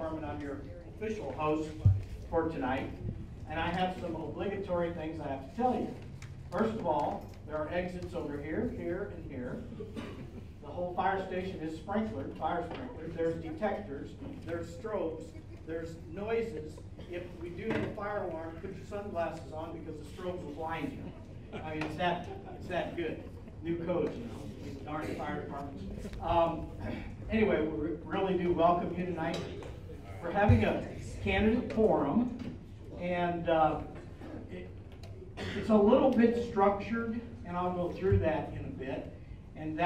Department. I'm your official host for tonight, and I have some obligatory things I have to tell you. First of all, there are exits over here, here, and here. The whole fire station is sprinklered, fire sprinklers. There's detectors, there's strobes, there's noises. If we do have a fire alarm, put your sunglasses on because the strobes will blind you. I mean, it's that good. New codes, you know, these darn fire departments. Anyway, we really do welcome you tonight. We're having a candidate forum, and it's a little bit structured, and I'll go through that in a bit. And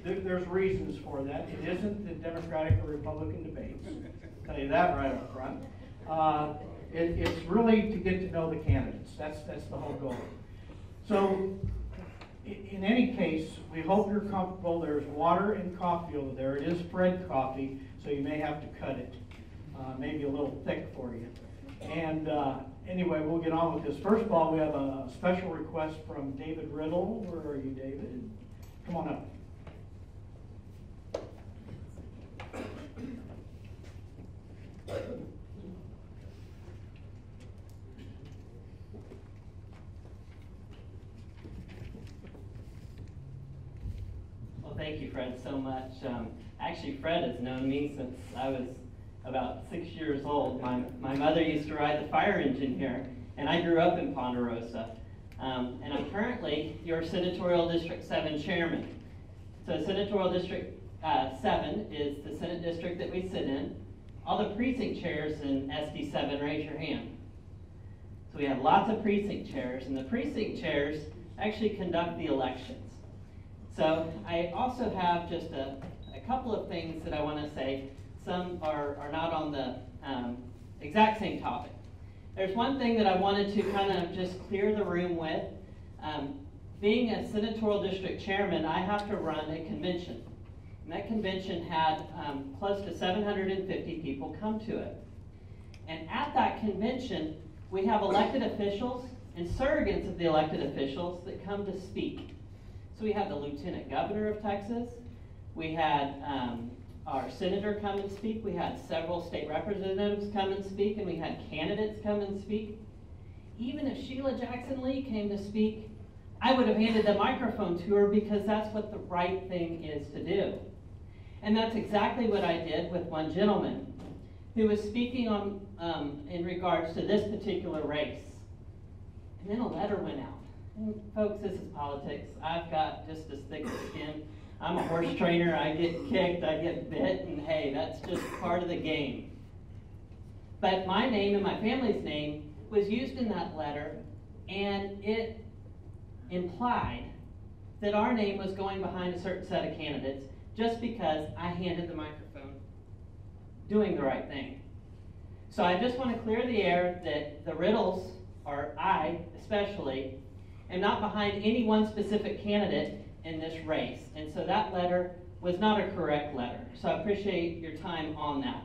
there's reasons for that. It isn't the Democratic or Republican debates. I'll tell you that right up front. It's really to get to know the candidates. That's the whole goal. So, in any case, we hope you're comfortable. There's water and coffee over there. It is Fred coffee, so you may have to cut it. Maybe a little thick for you. And anyway, we'll get on with this. First of all, we have a special request from David Riddle. Where are you, David? Come on up. Well, thank you, Fred, so much. Actually, Fred has known me since I was about 6 years old. My mother used to ride the fire engine here, and I grew up in Ponderosa. And I'm currently your Senatorial District 7 chairman. So Senatorial District 7 is the Senate district that we sit in. All the precinct chairs in SD 7, raise your hand. So we have lots of precinct chairs, and the precinct chairs actually conduct the elections. So I also have just a couple of things that I want to say. Some are not on the exact same topic. There's one thing that I wanted to kind of just clear the room with. Being a senatorial district chairman, I have to run a convention. And that convention had close to 750 people come to it. And at that convention, we have elected officials and surrogates of the elected officials that come to speak. So we had the Lieutenant Governor of Texas. We had our senator come and speak. We had several state representatives come and speak, and we had candidates come and speak. Even if Sheila Jackson Lee came to speak, I would have handed the microphone to her because that's what the right thing is to do. And that's exactly what I did with one gentleman who was speaking on in regards to this particular race. And then a letter went out. And folks, this is politics. I've got just as thick as skin. I'm a horse trainer. I get kicked, I get bit, and hey, that's just part of the game. But my name and my family's name was used in that letter, and it implied that our name was going behind a certain set of candidates just because I handed the microphone, doing the right thing. So I just want to clear the air that the Riddles, or I especially, am not behind any one specific candidate in this race. And so that letter was not a correct letter. So I appreciate your time on that.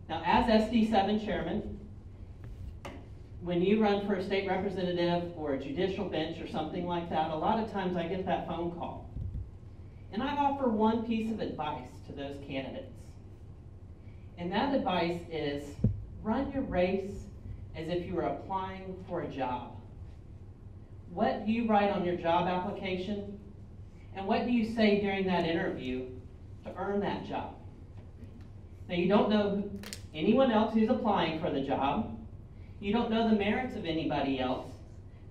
Now, as SD7 chairman, when you run for a state representative or a judicial bench or something like that, a lot of times I get that phone call. And I offer one piece of advice to those candidates. And that advice is run your race as if you were applying for a job. What do you write on your job application? And what do you say during that interview to earn that job? Now, you don't know anyone else who's applying for the job. You don't know the merits of anybody else.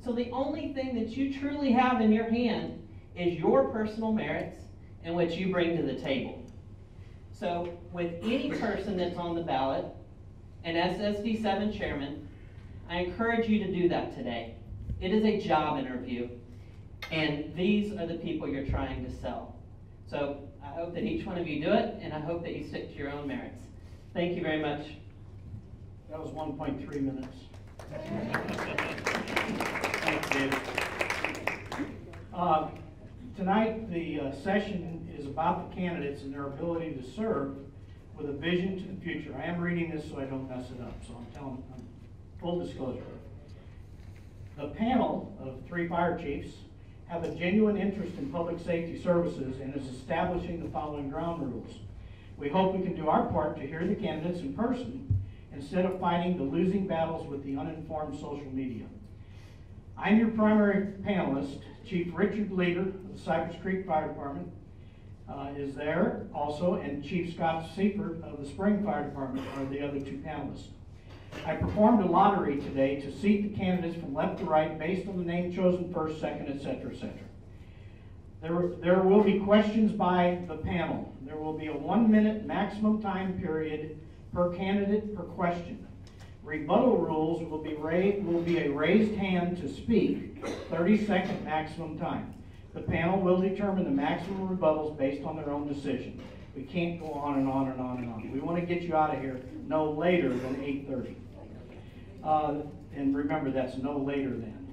So the only thing that you truly have in your hand is your personal merits and what you bring to the table. So with any person that's on the ballot, and as SD7 chairman, I encourage you to do that today. It is a job interview, and these are the people you're trying to sell. So I hope that each one of you do it, and I hope that you stick to your own merits. Thank you very much. That was 1.3 minutes. Thanks, David. Tonight, the session is about the candidates and their ability to serve with a vision to the future. I am reading this so I don't mess it up, so I'm full disclosure. The panel of 3 fire chiefs have a genuine interest in public safety services and is establishing the following ground rules. We hope we can do our part to hear the candidates in person instead of fighting the losing battles with the uninformed social media. I'm your primary panelist. Chief Richard Leader of the Cypress Creek Fire Department is there also, and Chief Scott Seifert of the Spring Fire Department are the other two panelists. I performed a lottery today to seat the candidates from left to right based on the name chosen first, second, etc., etc. There will be questions by the panel. There will be a 1-minute maximum time period per candidate per question. Rebuttal rules will be a raised hand to speak, 30-second maximum time. The panel will determine the maximum rebuttals based on their own decision. We can't go on and on and on and on. We want to get you out of here no later than 8:30. And remember, that's no later than.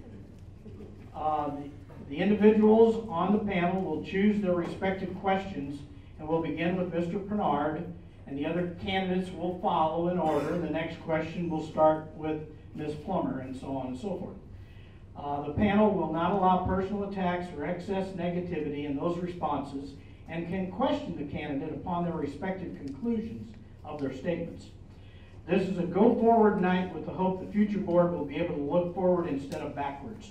The individuals on the panel will choose their respective questions, and we'll begin with Mr. Pernard, and the other candidates will follow in order. The next question will start with Ms. Plummer, and so on and so forth. The panel will not allow personal attacks or excess negativity in those responses, and can question the candidate upon their respective conclusions of their statements. This is a go-forward night with the hope the future board will be able to look forward instead of backwards.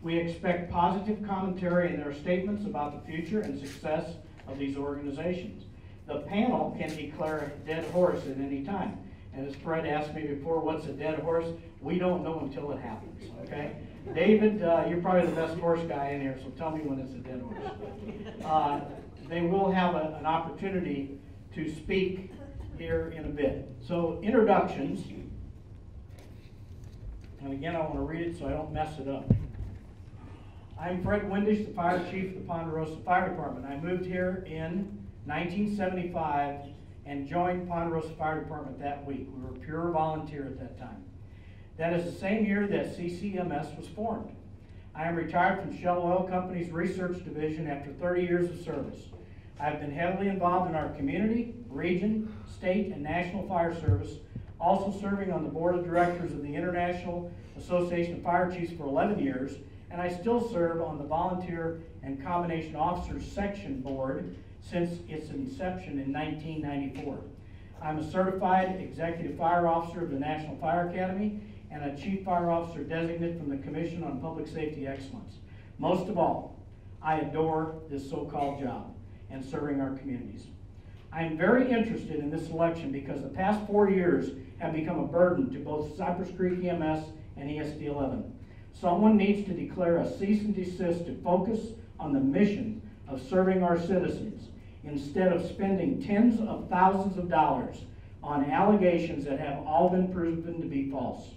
We expect positive commentary in their statements about the future and success of these organizations. The panel can declare a dead horse at any time. And as Fred asked me before, what's a dead horse? We don't know until it happens, okay? David, you're probably the best horse guy in here, so tell me when it's a dead horse. They will have an opportunity to speak here in a bit. So, introductions. And again, I want to read it so I don't mess it up. I'm Fred Windish, the Fire Chief of the Ponderosa Fire Department. I moved here in 1975 and joined Ponderosa Fire Department that week. We were pure volunteer at that time. That is the same year that CCEMS was formed. I am retired from Shell Oil Company's Research Division after 30 years of service. I have been heavily involved in our community, region, state, and national fire service, also serving on the board of directors of the International Association of Fire Chiefs for 11 years, and I still serve on the Volunteer and Combination Officers Section Board since its inception in 1994. I'm a certified executive fire officer of the National Fire Academy and a chief fire officer designate from the Commission on Public Safety Excellence. Most of all, I adore this so-called job and serving our communities. I am very interested in this election because the past 4 years have become a burden to both Cypress Creek EMS and ESD-11. Someone needs to declare a cease and desist to focus on the mission of serving our citizens instead of spending tens of thousands of dollars on allegations that have all been proven to be false.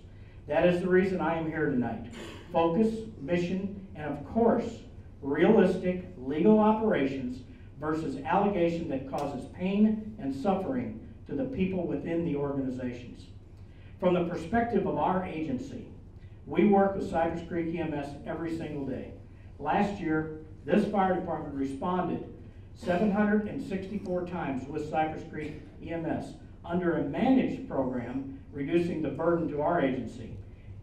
That is the reason I am here tonight. Focus, mission, and of course, realistic legal operations versus allegation that causes pain and suffering to the people within the organizations. From the perspective of our agency, we work with Cypress Creek EMS every single day. Last year, this fire department responded 764 times with Cypress Creek EMS under a managed program, reducing the burden to our agency.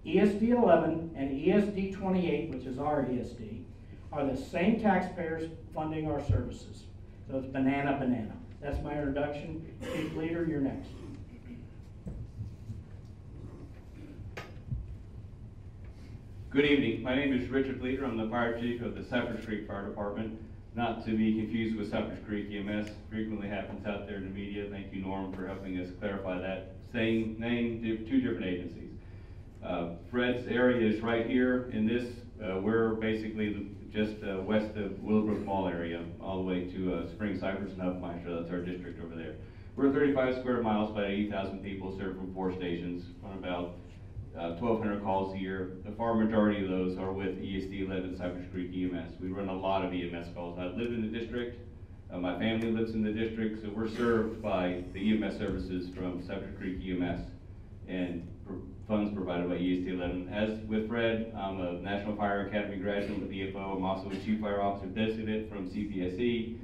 ESD-11 and ESD-28, which is our ESD, are the same taxpayers funding our services. So it's banana, banana. That's my introduction. Chief Leader, you're next. Good evening. My name is Richard Leader. I'm the Fire Chief of the Cypress Creek Fire Department. Not to be confused with Cypress Creek EMS. Frequently happens out there in the media. Thank you, Norm, for helping us clarify that. Same name, two different agencies. Fred's area is right here in this. We're basically just west of Willowbrook Mall area, all the way to Spring Cypress and up Maestro. That's our district over there. We're 35 square miles, about 80,000 people, served from 4 stations, on about 1,200 calls a year. The far majority of those are with ESD-11 Cypress Creek EMS. We run a lot of EMS calls. I live in the district. My family lives in the district, so we're served by the EMS services from Cypress Creek EMS and funds provided by ESD-11. As with Fred, I'm a National Fire Academy graduate with EFO. I'm also a Chief Fire Officer Designate from CPSE.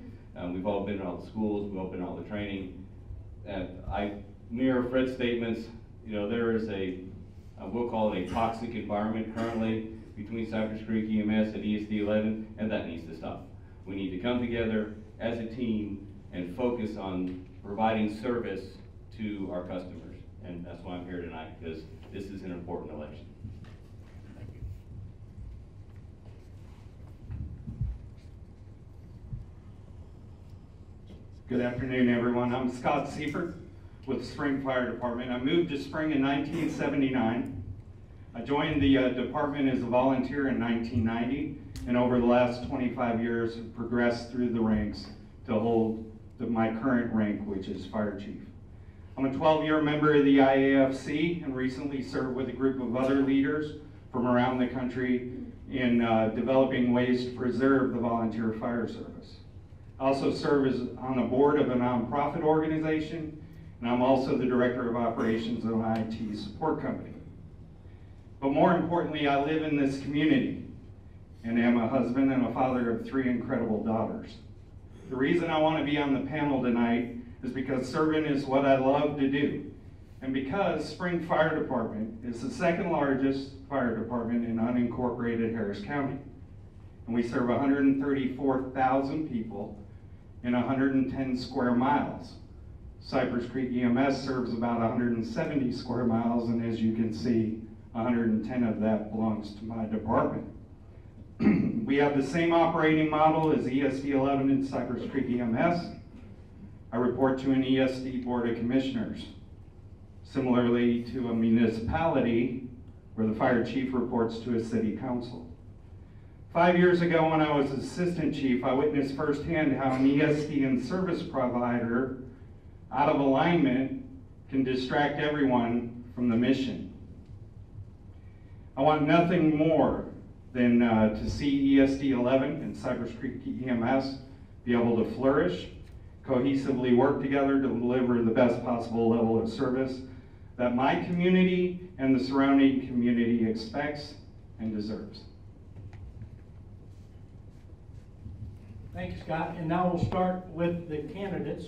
We've all been to all the schools. We've all been to all the training. I mirror Fred's statements. You know, there is we'll call it a toxic environment currently between Cypress Creek EMS and ESD-11, and that needs to stop. We need to come together as a team and focus on providing service to our customers. And that's why I'm here tonight, because this is an important election. Good afternoon, everyone. I'm Scott Seifert with Spring Fire Department. I moved to Spring in 1979. I joined the department as a volunteer in 1990, and over the last 25 years have progressed through the ranks to hold my current rank, which is Fire Chief. I'm a 12-year member of the IAFC and recently served with a group of other leaders from around the country in developing ways to preserve the volunteer fire service. I also serve as on the board of a nonprofit organization, and I'm also the director of operations of an IT support company. But more importantly, I live in this community and am a husband and a father of 3 incredible daughters. The reason I want to be on the panel tonight is because serving is what I love to do, and because Spring Fire Department is the 2nd largest fire department in unincorporated Harris County. And we serve 134,000 people in 110 square miles. Cypress Creek EMS serves about 170 square miles, and as you can see, 110 of that belongs to my department. We have the same operating model as ESD 11 in Cypress Creek EMS. I report to an ESD Board of Commissioners. Similarly to a municipality where the fire chief reports to a city council. 5 years ago when I was assistant chief, I witnessed firsthand how an ESD and service provider out of alignment can distract everyone from the mission. I want nothing more than to see ESD 11 and Cypress Creek EMS be able to flourish, cohesively work together to deliver the best possible level of service that my community and the surrounding community expects and deserves. Thank you, Scott. And now we'll start with the candidates.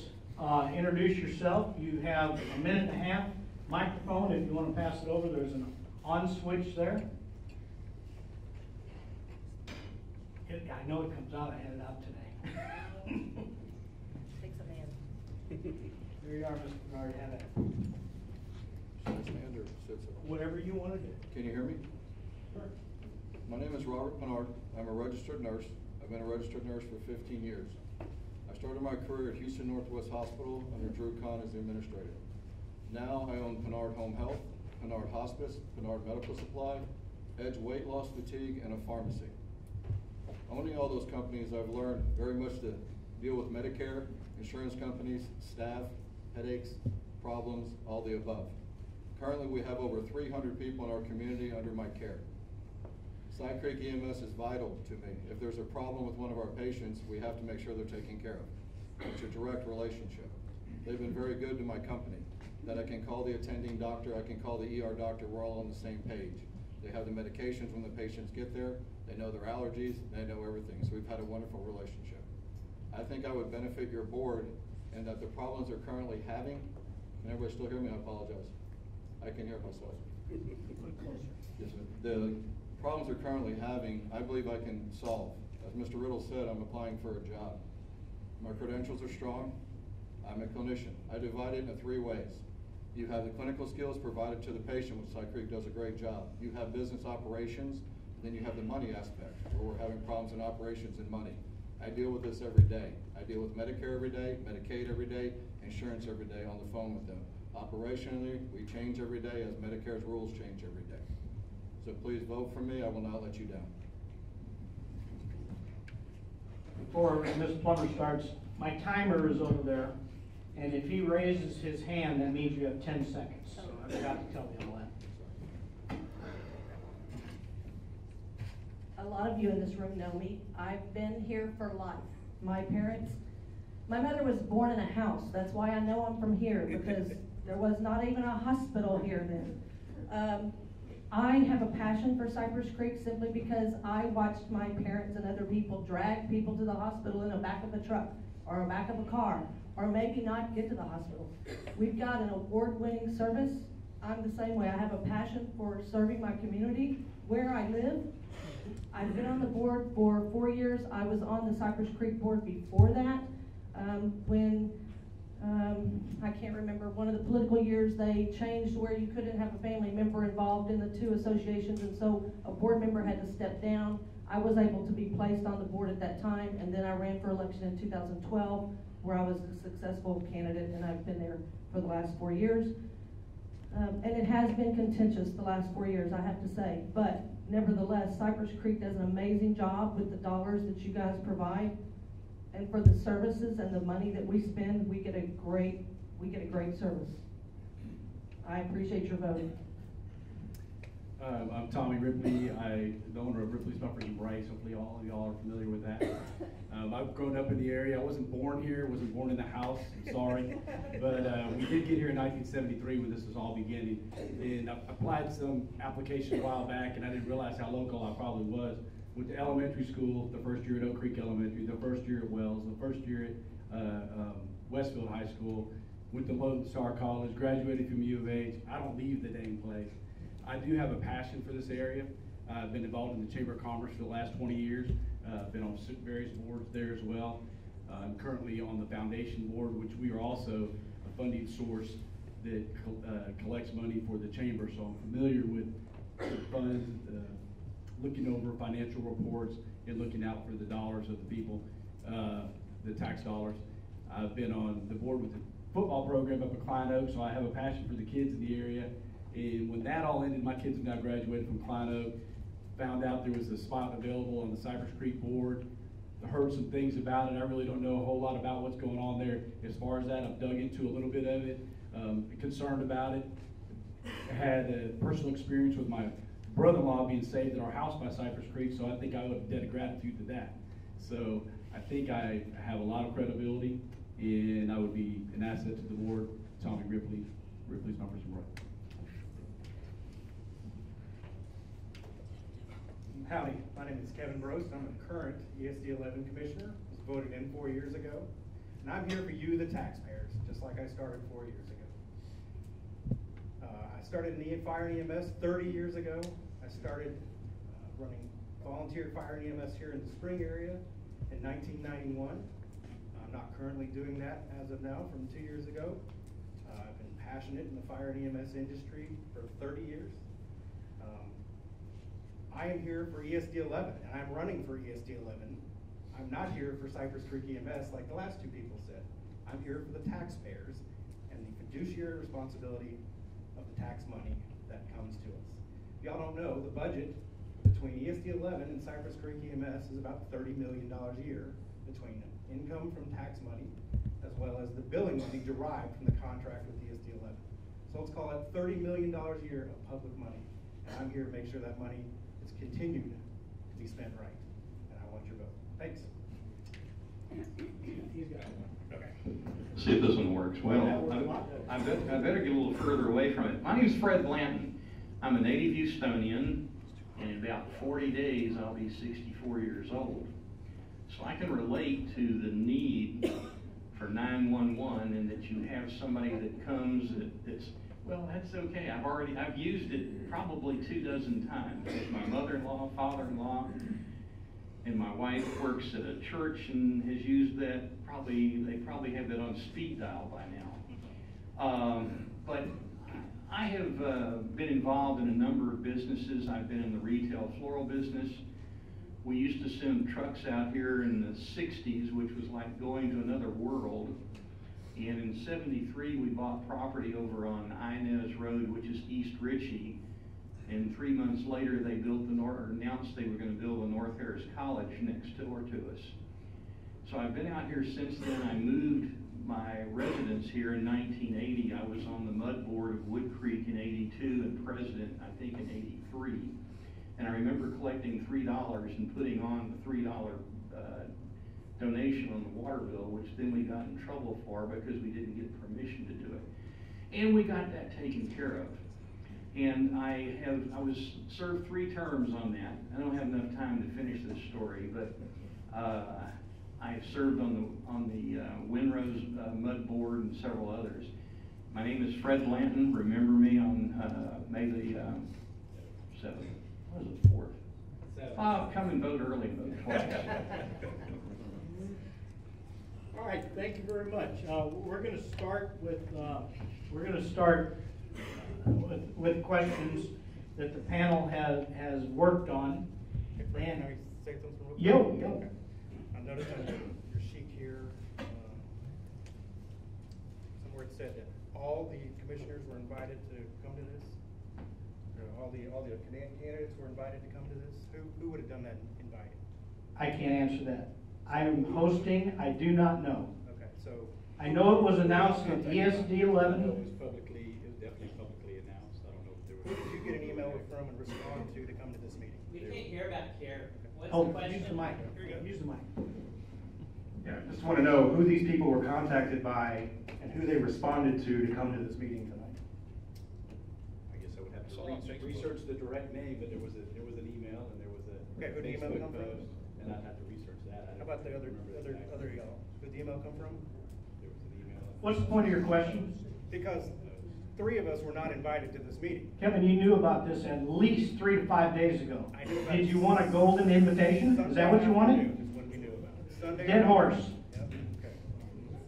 Introduce yourself. You have a minute and a half. Microphone, if you want to pass it over, there's an on switch there. I know it comes out, I had it out today. Take some hand. There you are, Mr. Bernard, have it. Sits hand or sits it? Whatever you want to do. Can you hear me? Sure. My name is Robert Pinard. I'm a registered nurse. I've been a registered nurse for 15 years. I started my career at Houston Northwest Hospital under Drew Kahn as the administrator. Now I own Pinard Home Health, Pinard Hospice, Pinard Medical Supply, Edge Weight Loss Fatigue, and a pharmacy. Owning all those companies, I've learned very much to deal with Medicare, insurance companies, staff, headaches, problems, all the above. Currently, we have over 300 people in our community under my care. Cypress Creek EMS is vital to me. If there's a problem with one of our patients, we have to make sure they're taken care of. It's a direct relationship. They've been very good to my company, that I can call the attending doctor, I can call the ER doctor, we're all on the same page. They have the medications when the patients get there, they know their allergies, they know everything, so we've had a wonderful relationship. I think I would benefit your board in that the problems they're currently having, can everybody still hear me? I apologize. I can hear myself. Yes, the problems they're currently having, I believe I can solve. As Mr. Riddle said, I'm applying for a job. My credentials are strong. I'm a clinician. I divide it into 3 ways. You have the clinical skills provided to the patient, which Cypress Creek does a great job. You have business operations, then you have the money aspect, where we're having problems in operations and money. I deal with this every day. I deal with Medicare every day, Medicaid every day, insurance every day on the phone with them. Operationally, we change every day as Medicare's rules change every day. So please vote for me. I will not let you down. Before Ms. Plummer starts, my timer is over there, and if he raises his hand, that means you have 10 seconds. So I forgot to tell you all that. A lot of you in this room know me. I've been here for life. My mother was born in a house. That's why I know I'm from here, because there was not even a hospital here then. I have a passion for Cypress Creek simply because I watched my parents and other people drag people to the hospital in the back of a truck or the back of a car, or maybe not get to the hospital. We've got an award-winning service. I'm the same way. I have a passion for serving my community where I live. I've been on the board for 4 years. I was on the Cypress Creek board before that. When I can't remember, one of the political years, they changed where you couldn't have a family member involved in the two associations, and so a board member had to step down. I was able to be placed on the board at that time, and then I ran for election in 2012, where I was a successful candidate, and I've been there for the last 4 years. And it has been contentious the last 4 years, I have to say, but nevertheless, Cypress Creek does an amazing job with the dollars that you guys provide. And for the services and the money that we spend, we get a great service. I appreciate your voting. I'm Tommy Ripley. I'm the owner of Ripley's Bumpers and Brakes. Hopefully all of y'all are familiar with that. I've grown up in the area. I wasn't born here, wasn't born in the house, I'm sorry. But we did get here in 1973 when this was all beginning. And I applied some application a while back, and I didn't realize how local I probably was. Went to elementary school, the first year at Oak Creek Elementary, the first year at Wells, the first year at Westfield High School, went to Lone Star College, graduated from U of H. I don't leave the dang place. I do have a passion for this area. I've been involved in the Chamber of Commerce for the last 20 years. Been on various boards there as well. I'm currently on the foundation board, which we are also a funding source that collects money for the chamber. So I'm familiar with the funds, looking over financial reports and looking out for the dollars of the people, the tax dollars. I've been on the board with the football program up at Klein Oak, so I have a passion for the kids in the area. And when that all ended, my kids have now graduated from Klein Oak, found out there was a spot available on the Cypress Creek board, heard some things about it. I really don't know a whole lot about what's going on there. As far as that, I've dug into a little bit of it, concerned about it. I had a personal experience with my brother-in-law being saved in our house by Cypress Creek, so I think I owe a debt of gratitude to that. So I think I have a lot of credibility, and I would be an asset to the board. Tommy Ripley, Ripley's Bumpers and Brakes. Howdy, my name is Kevin Brost. I'm the current ESD 11 commissioner. I was voted in 4 years ago. And I'm here for you, the taxpayers, just like I started 4 years ago. I started in fire and EMS 30 years ago. I started running volunteer fire and EMS here in the Spring area in 1991. I'm not currently doing that as of now from 2 years ago. I've been passionate in the fire and EMS industry for 30 years. I am here for ESD 11, and I'm running for ESD 11. I'm not here for Cypress Creek EMS like the last two people said. I'm here for the taxpayers and the fiduciary responsibility of the tax money that comes to us. If y'all don't know, the budget between ESD 11 and Cypress Creek EMS is about $30 million a year between income from tax money as well as the billing money derived from the contract with ESD 11. So let's call it $30 million a year of public money. And I'm here to make sure that money is continued to be spent right. And I want your vote. Thanks. He's got one. Okay. See if this one works. Well, I better get a little further away from it. My name is Fred Blanton. I'm a native Houstonian. In about 40 days, I'll be 64 years old. So I can relate to the need for 911 and that you have somebody that comes that's, well, that's okay. I've used it probably 24 times. My mother-in-law, father-in-law, and my wife works at a church and has used that. They probably have that on speed dial by now. But I have been involved in a number of businesses. I've been in the retail floral business. We used to send trucks out here in the 60s, which was like going to another world. And in '73, we bought property over on Inez Road, which is East Ritchie. And 3 months later, they announced they were going to build a North Harris College next door to us. So I've been out here since then. I moved my residence here in 1980. I was on the mud board of Wood Creek in '82 and president, I think, in '83. And I remember collecting $3 and putting on the $3 donation on the water bill, which then we got in trouble for because we didn't get permission to do it. And we got that taken care of. And I was served 3 terms on that. I don't have enough time to finish this story, but I served on the Winrose Mud Board and several others. My name is Fred Blanton. Remember me on May the 7th. What was it, 4th? Oh, come and vote early and vote twice. All right, right, thank you very much. We're going to start with questions that the panel has worked on. Hey, Frank, can I say something real quick? Yo. Okay. I noticed on your sheet here, somewhere it said that all the commissioners were invited to come to this. All the candidates were invited to come to this. Who would have done that inviting? I can't answer that. I'm hosting, I do not know. Okay, so. I know it was announced at ESD I know it 11. was definitely publicly announced. I don't know if there Who was. did you get an email from and respond to come to this meeting? We can't hear back here. What's Oh, the question? use the mic. Here you go. Use the mic. Yeah, just want to know who these people were contacted by and who they responded to come to this meeting tonight. I guess I would have to research the direct name, but there was an email and there was a Okay, who'd the email Facebook come from? post, and I'd have to research that. How about the other y'all? Who'd the email come from? There was an email. What's the point of your question? Because 3 of us were not invited to this meeting. Kevin, you knew about this at least 3 to 5 days ago. I knew about Did you it. want a golden invitation? Is that what you wanted? Sunday afternoon is when we knew about it. Sunday Dead horse. Yep, okay.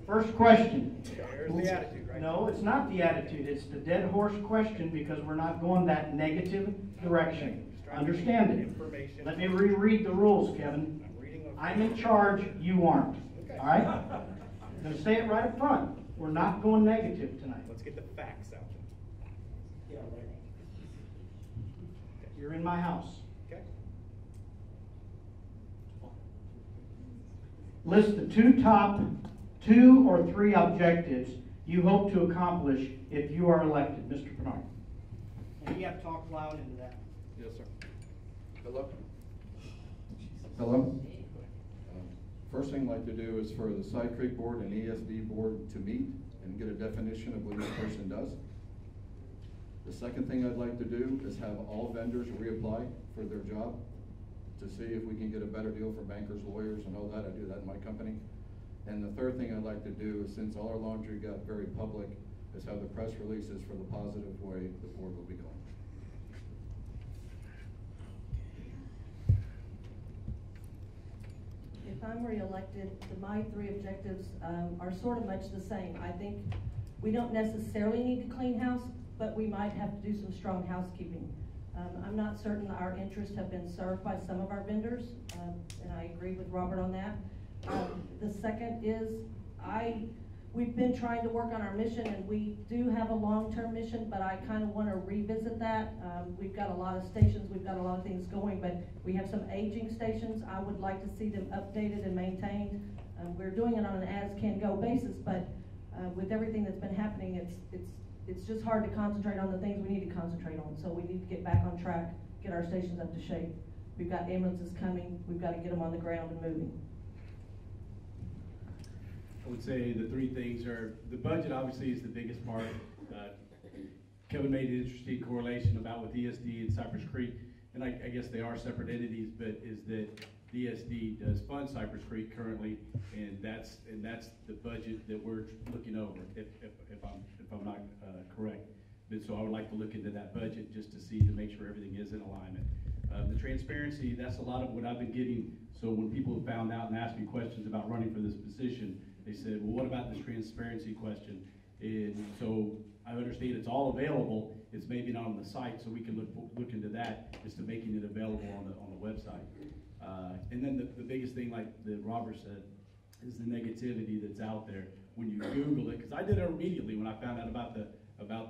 First question. There's the attitude, right? No, it's not the attitude. It's the dead horse question because we're not going that negative direction. Understand it. Information. Let me reread the rules, Kevin. I'm reading off. I'm in charge, you aren't. Okay. All right? I'm gonna say it right up front. We're not going negative tonight. Let's get the facts out there. Yeah, right. You're in my house. Okay? List the top 2 or 3 objectives you hope to accomplish if you are elected, Mr. Bernard. And you have to talk loud into that. Yes, sir. Hello? Hello? First thing I'd like to do is for the Cypress Creek Board and ESD Board to meet and get a definition of what each person does. The second thing I'd like to do is have all vendors reapply for their job to see if we can get a better deal for bankers, lawyers, and all that. I do that in my company. And the third thing I'd like to do is, since all our laundry got very public, is have the press releases for the positive way the board will be going. If I'm reelected, my 3 objectives are sort of much the same. I think we don't necessarily need to clean house, but we might have to do some strong housekeeping. I'm not certain our interests have been served by some of our vendors, and I agree with Robert on that. The second is, we've been trying to work on our mission, and we do have a long-term mission, but I kind of want to revisit that. We've got a lot of stations, we've got a lot of things going, but we have some aging stations. I would like to see them updated and maintained. We're doing it on an as-can-go basis, but with everything that's been happening, it's just hard to concentrate on the things we need to concentrate on. So we need to get back on track, get our stations up to shape. We've got ambulances coming, we've got to get them on the ground and moving. I would say the 3 things are, the budget obviously is the biggest part. Kevin made an interesting correlation about with ESD and Cypress Creek, and I guess they are separate entities, but is that ESD does fund Cypress Creek currently, and that's the budget that we're looking over, if I'm not correct. But so I would like to look into that budget just to see, to make sure everything is in alignment. The transparency, that's a lot of what I've been getting. So when people have found out and asked me questions about running for this position, they said, well, what about this transparency question? And so I understand it's all available. It's maybe not on the site, so we can look into that, as to making it available on the website. And then the biggest thing, like Robert said, is the negativity that's out there when you Google it. Because I did it immediately when I found out about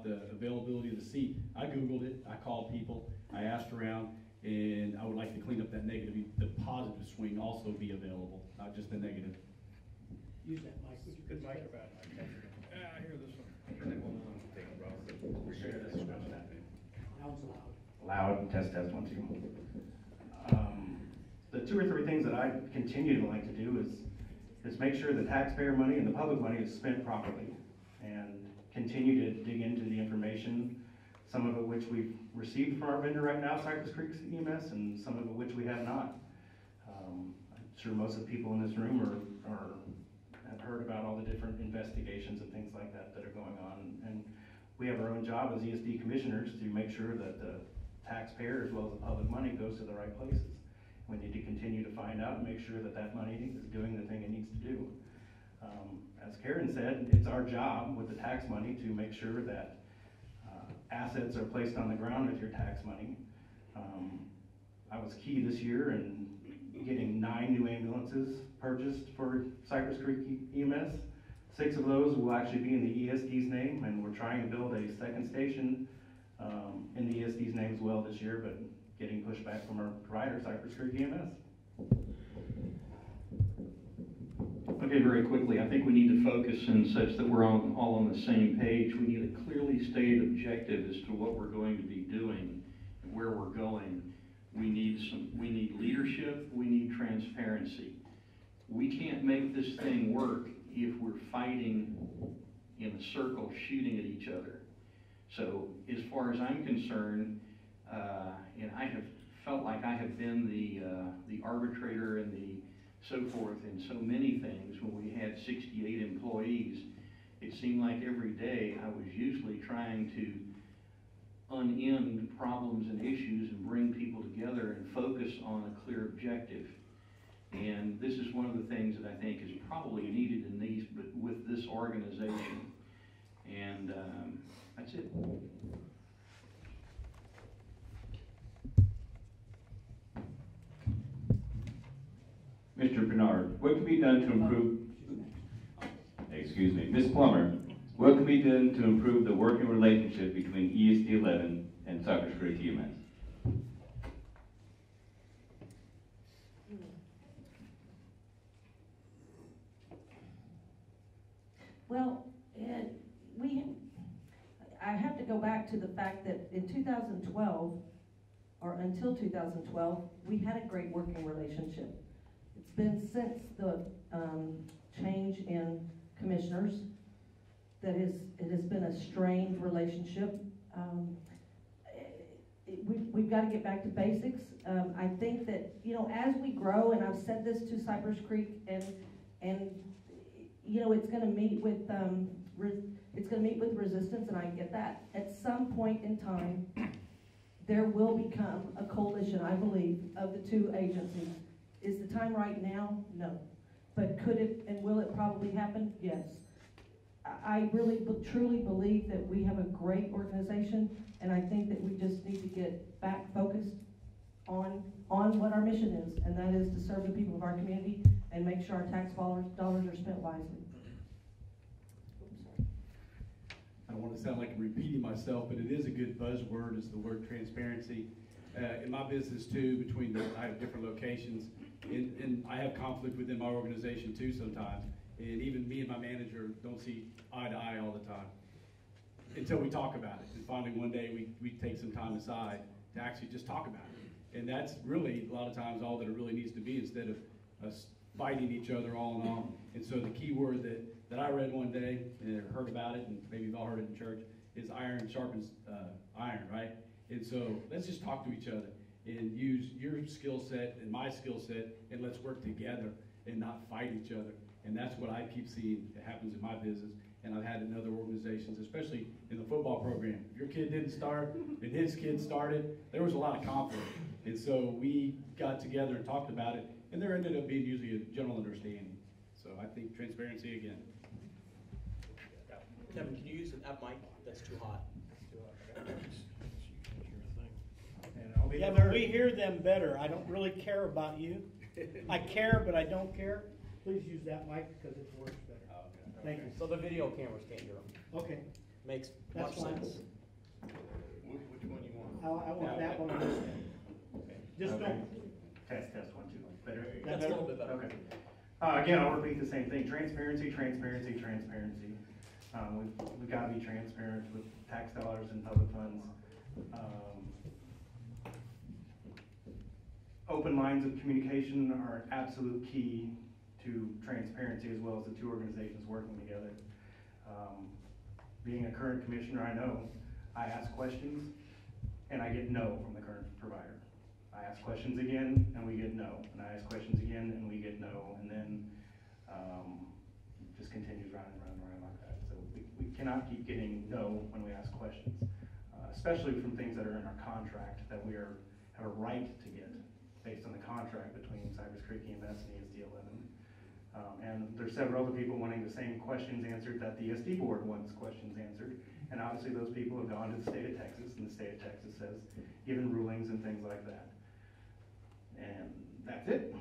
the availability of the seat. I Googled it. I called people. I asked around, and I would like to clean up that negative. The positive swing also be available, not just the negative. Use that mic. Good mic or bad mic? I hear this one. That was loud. Loud, test, 1, 2. The 2 or 3 things that I continue to like to do is make sure the taxpayer money and the public money is spent properly, and continue to dig into the information, some of it which we've received from our vendor right now, Cypress Creek EMS, and some of it which we have not. I'm sure most of the people in this room have heard about all the different investigations and things like that are going on, and we have our own job as ESD commissioners to make sure that the taxpayer as well as the public money goes to the right places. We need to continue to find out and make sure that that money is doing the thing it needs to do. Karen said, it's our job with the tax money to make sure that assets are placed on the ground with your tax money. I was key this year in getting 9 new ambulances purchased for Cypress Creek EMS. 6 of those will actually be in the ESD's name, and we're trying to build a second station in the ESD's name as well this year, but getting pushback from our provider, Cypress Creek EMS. Okay, very quickly, I think we need to focus in such that we're all on the same page. We need a clearly stated objective as to what we're going to be doing and where we're going. We need leadership, we need transparency. We can't make this thing work if we're fighting in a circle, shooting at each other. So as far as I'm concerned, and I have felt like I have been the arbitrator and the so forth in so many things. When we had 68 employees, it seemed like every day I was usually trying to unend problems and issues and bring people together and focus on a clear objective. And this is one of the things that I think is probably needed in these, but with this organization. And that's it. Mr. Bernard, what can be done to improve, excuse me, Ms. Plummer, what can be done to improve the working relationship between ESD 11 and Cypress Creek EMS? Well, I have to go back to the fact that in 2012, or until 2012, we had a great working relationship. It's been since the change in commissioners that it has been a strained relationship. We've got to get back to basics. I think that, as we grow, and I've said this to Cypress Creek, and it's going to meet with resistance, and I get that. At some point in time, there will become a coalition, I believe, of the two agencies. Is the time right now? No. But could it and will it probably happen? Yes. I really truly believe that we have a great organization, and I think that we just need to get back focused on what our mission is, and that is to serve the people of our community and make sure our tax dollars are spent wisely. I don't want to sound like I'm repeating myself, but it is a good buzzword, is the word transparency. In my business too, I have different locations, and I have conflict within my organization too sometimes. And even me and my manager don't see eye to eye all the time until we talk about it. And finally one day we take some time aside to actually just talk about it. And that's really a lot of times all that it really needs to be, instead of us fighting each other all in all. And so the key word that I read one day and heard about it, and maybe you've all heard it in church, is iron sharpens iron, right? And so let's just talk to each other and use your skill set and my skill set, and let's work together and not fight each other. And that's what I keep seeing that happens in my business, and I've had in other organizations, especially in the football program. If your kid didn't start and his kid started, there was a lot of conflict. And so we got together and talked about it, and there ended up being usually a general understanding. So I think transparency again. Kevin, can you use that mic? That's too hot. Yeah, but we hear them better. I don't really care about you. I care, but I don't care. Please use that mic because it works better. Thank you. So the video cameras can't hear them. Okay. Makes That's much fine. sense. Which one you want? I want that one. Okay. Just Okay. don't. Test 1, 2. Better? That's a little bit better. Okay. Again, I'll repeat the same thing. Transparency, transparency, transparency. We've got to be transparent with tax dollars and public funds. Open lines of communication are an absolute key to transparency, as well as the two organizations working together. Being a current commissioner, I know I ask questions and I get no from the current provider. I ask questions again and we get no, and I ask questions again and we get no, and then just continues round and round and round like that. So we cannot keep getting no when we ask questions, especially from things that are in our contract that we have a right to get based on the contract between Cypress Creek EMS and ESD 11. And there's several other people wanting the same questions answered that the SD board wants questions answered. And obviously those people have gone to the state of Texas, and the state of Texas has given rulings and things like that. And that's it.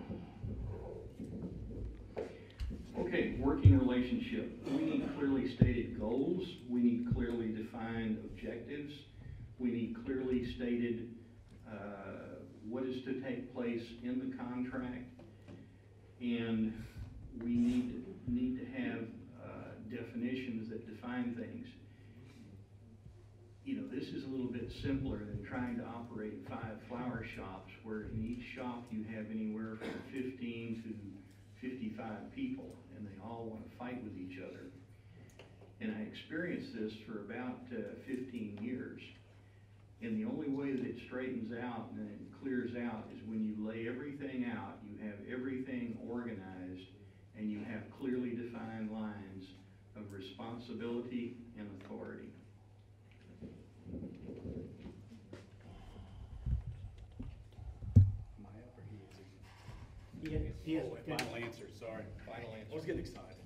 Okay, working relationship. We need clearly stated goals. We need clearly defined objectives. We need clearly stated what is to take place in the contract. And we need to have definitions that define things. You know, this is a little bit simpler than trying to operate 5 flower shops, where in each shop you have anywhere from 15 to 55 people, and they all want to fight with each other. And I experienced this for about 15 years. And the only way that it straightens out and it clears out is when you lay everything out, you have everything organized, and you have clearly defined lines of responsibility and authority. Final answer, sorry. Final answer. I was getting excited.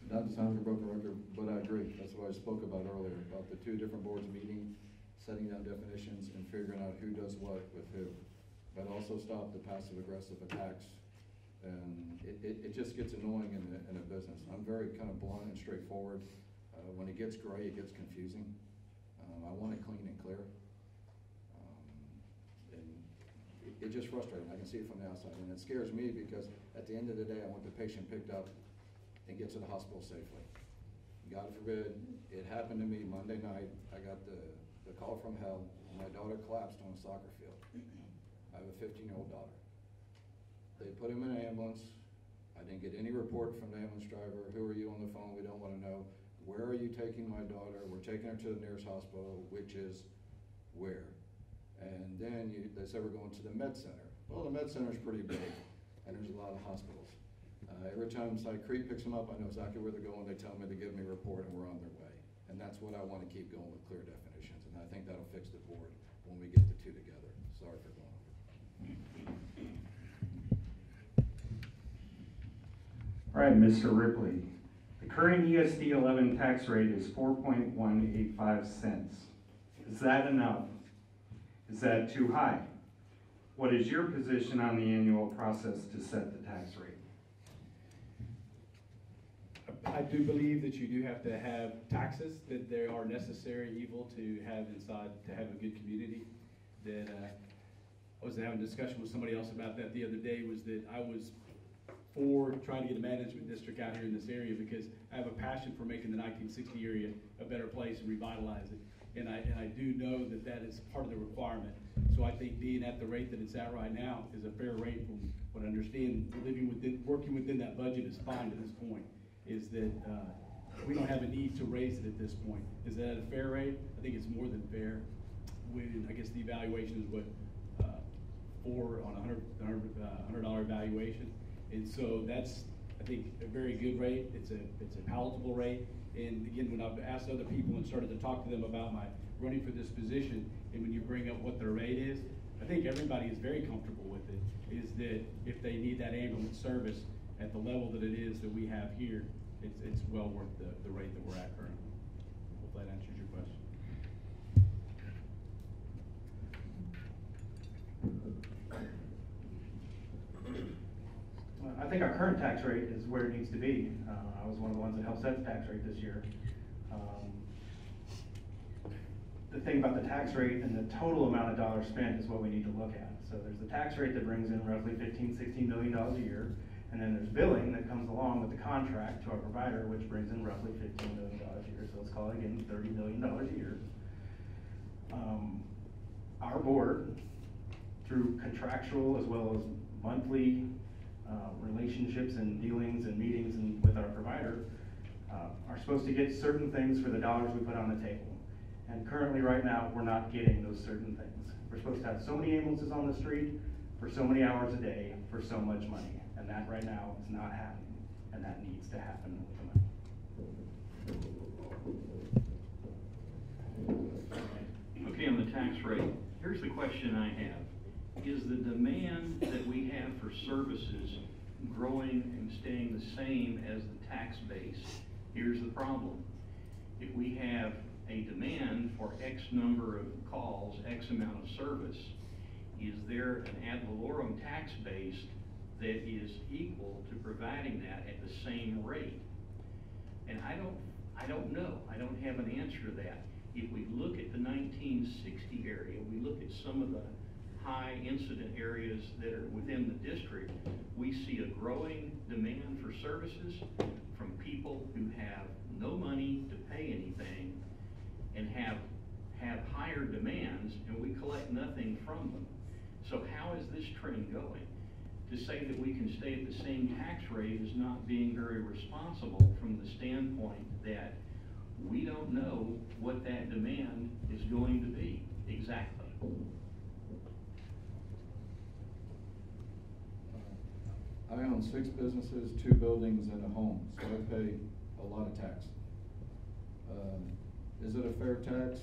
Not to sound like a broken record, but I agree. That's what I spoke about earlier, about the 2 different boards meeting, setting down definitions, and figuring out who does what with who. But also stop the passive-aggressive attacks. And it just gets annoying in a business. I'm very kind of blunt and straightforward. When it gets gray, it gets confusing. I want it clean and clear. It's just frustrating. I can see it from the outside, and it scares me because at the end of the day, I want the patient picked up and get to the hospital safely. God forbid, it happened to me Monday night. I got the call from hell. My daughter collapsed on a soccer field. I have a 15-year-old daughter. They put him in an ambulance. I didn't get any report from the ambulance driver. Who are you on the phone? We don't want to know. Where are you taking my daughter? We're taking her to the nearest hospital, which is where? And then they said we're going to the med center. Well, the med center is pretty big, and there's a lot of hospitals. Every time Cypress Creek picks them up, I know exactly where they're going. They tell me to give me a report, and we're on their way. And that's what I want to keep going with, clear definitions. And I think that'll fix the board when we get the 2 together. Sorry for going over. All right, Mr. Ripley. The current ESD 11 tax rate is 4.185 cents. Is that enough? Is that too high? What is your position on the annual process to set the tax rate? I do believe that you do have to have taxes, that they are necessary evil to have inside, to have a good community. That I was having a discussion with somebody else about that the other day, was that I was for trying to get a management district out here in this area because I have a passion for making the 1960 area a better place and revitalize it. And I do know that that is part of the requirement. So I think being at the rate that it's at right now is a fair rate from what I understand. Working within that budget is fine at this point. Is that we don't have a need to raise it at this point. Is that a fair rate? I think it's more than fair. I guess the evaluation is what, $4 on a $100 evaluation. And so that's, I think, a very good rate. It's a palatable rate. And again, when I've asked other people and started to talk to them about my running for this position, and when you bring up what their rate is, I think everybody is very comfortable with it, is that if they need that ambulance service at the level that it is that we have here, it's well worth the rate that we're at currently. Hope that answers your question. I think our current tax rate is where it needs to be. I was one of the ones that helped set the tax rate this year. The thing about the tax rate and the total amount of dollars spent is what we need to look at. So there's the tax rate that brings in roughly $15, $16 million a year, and then there's billing that comes along with the contract to our provider, which brings in roughly $15 million a year. So let's call it again $30 million a year. Our board, through contractual as well as monthly relationships and dealings and meetings with our provider, are supposed to get certain things for the dollars we put on the table. And currently, right now, we're not getting those certain things. We're supposed to have so many ambulances on the street for so many hours a day for so much money. And that right now is not happening. And that needs to happen with the money. Okay, on the tax rate, here's the question I have. Is the demand that we have for services growing and staying the same as the tax base. Here's the problem. If we have a demand for X number of calls, X amount of service, is there an ad valorem tax base that is equal to providing that at the same rate? And I don't know. I don't have an answer to that. If we look at the 1960 area, we look at some of the high incident areas that are within the district, we see a growing demand for services from people who have no money to pay anything and have higher demands, and we collect nothing from them. So how is this trend going? To say that we can stay at the same tax rate is not being very responsible from the standpoint that we don't know what that demand is going to be exactly. I own 6 businesses, 2 buildings, and a home, so I pay a lot of tax. Is it a fair tax?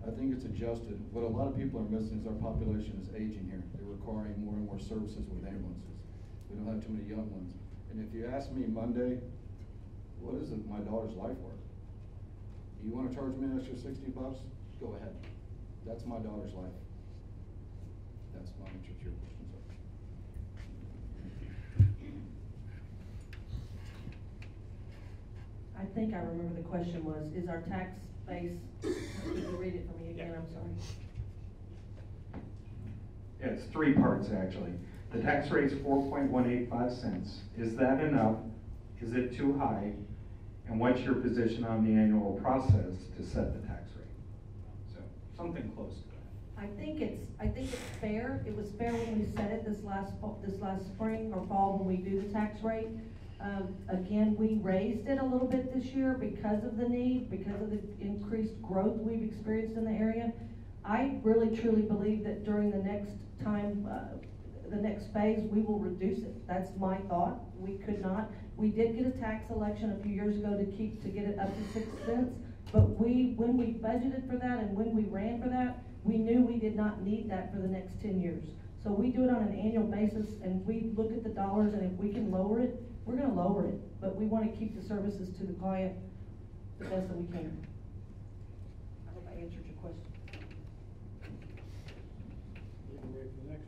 I think it's adjusted. What a lot of people are missing is our population is aging here. They're requiring more and more services with ambulances. We don't have too many young ones. And if you ask me Monday, what is my daughter's life worth? You want to charge me an extra $60? Go ahead. That's my daughter's life. That's my answer to your question, sir. I think I remember the question was, is our tax base, could you read it for me again, I'm sorry? Yeah, it's 3 parts actually. The tax rate's 4.185 cents. Is that enough? Is it too high? And what's your position on the annual process to set the tax rate? So something close to that. I think it's fair. It was fair when we set it this last spring or fall when we do the tax rate. Again, we raised it a little bit this year because of the need, because of the increased growth we've experienced in the area. I really truly believe that during the next time, the next phase, we will reduce it. That's my thought. We could not. We did get a tax election a few years ago to get it up to 6 cents, but when we budgeted for that and when we ran for that, we knew we did not need that for the next 10 years. So we do it on an annual basis, and we look at the dollars, and if we can lower it, we're going to lower it, but we want to keep the services to the client the best that we can. I hope I answered your question. We can wait for the next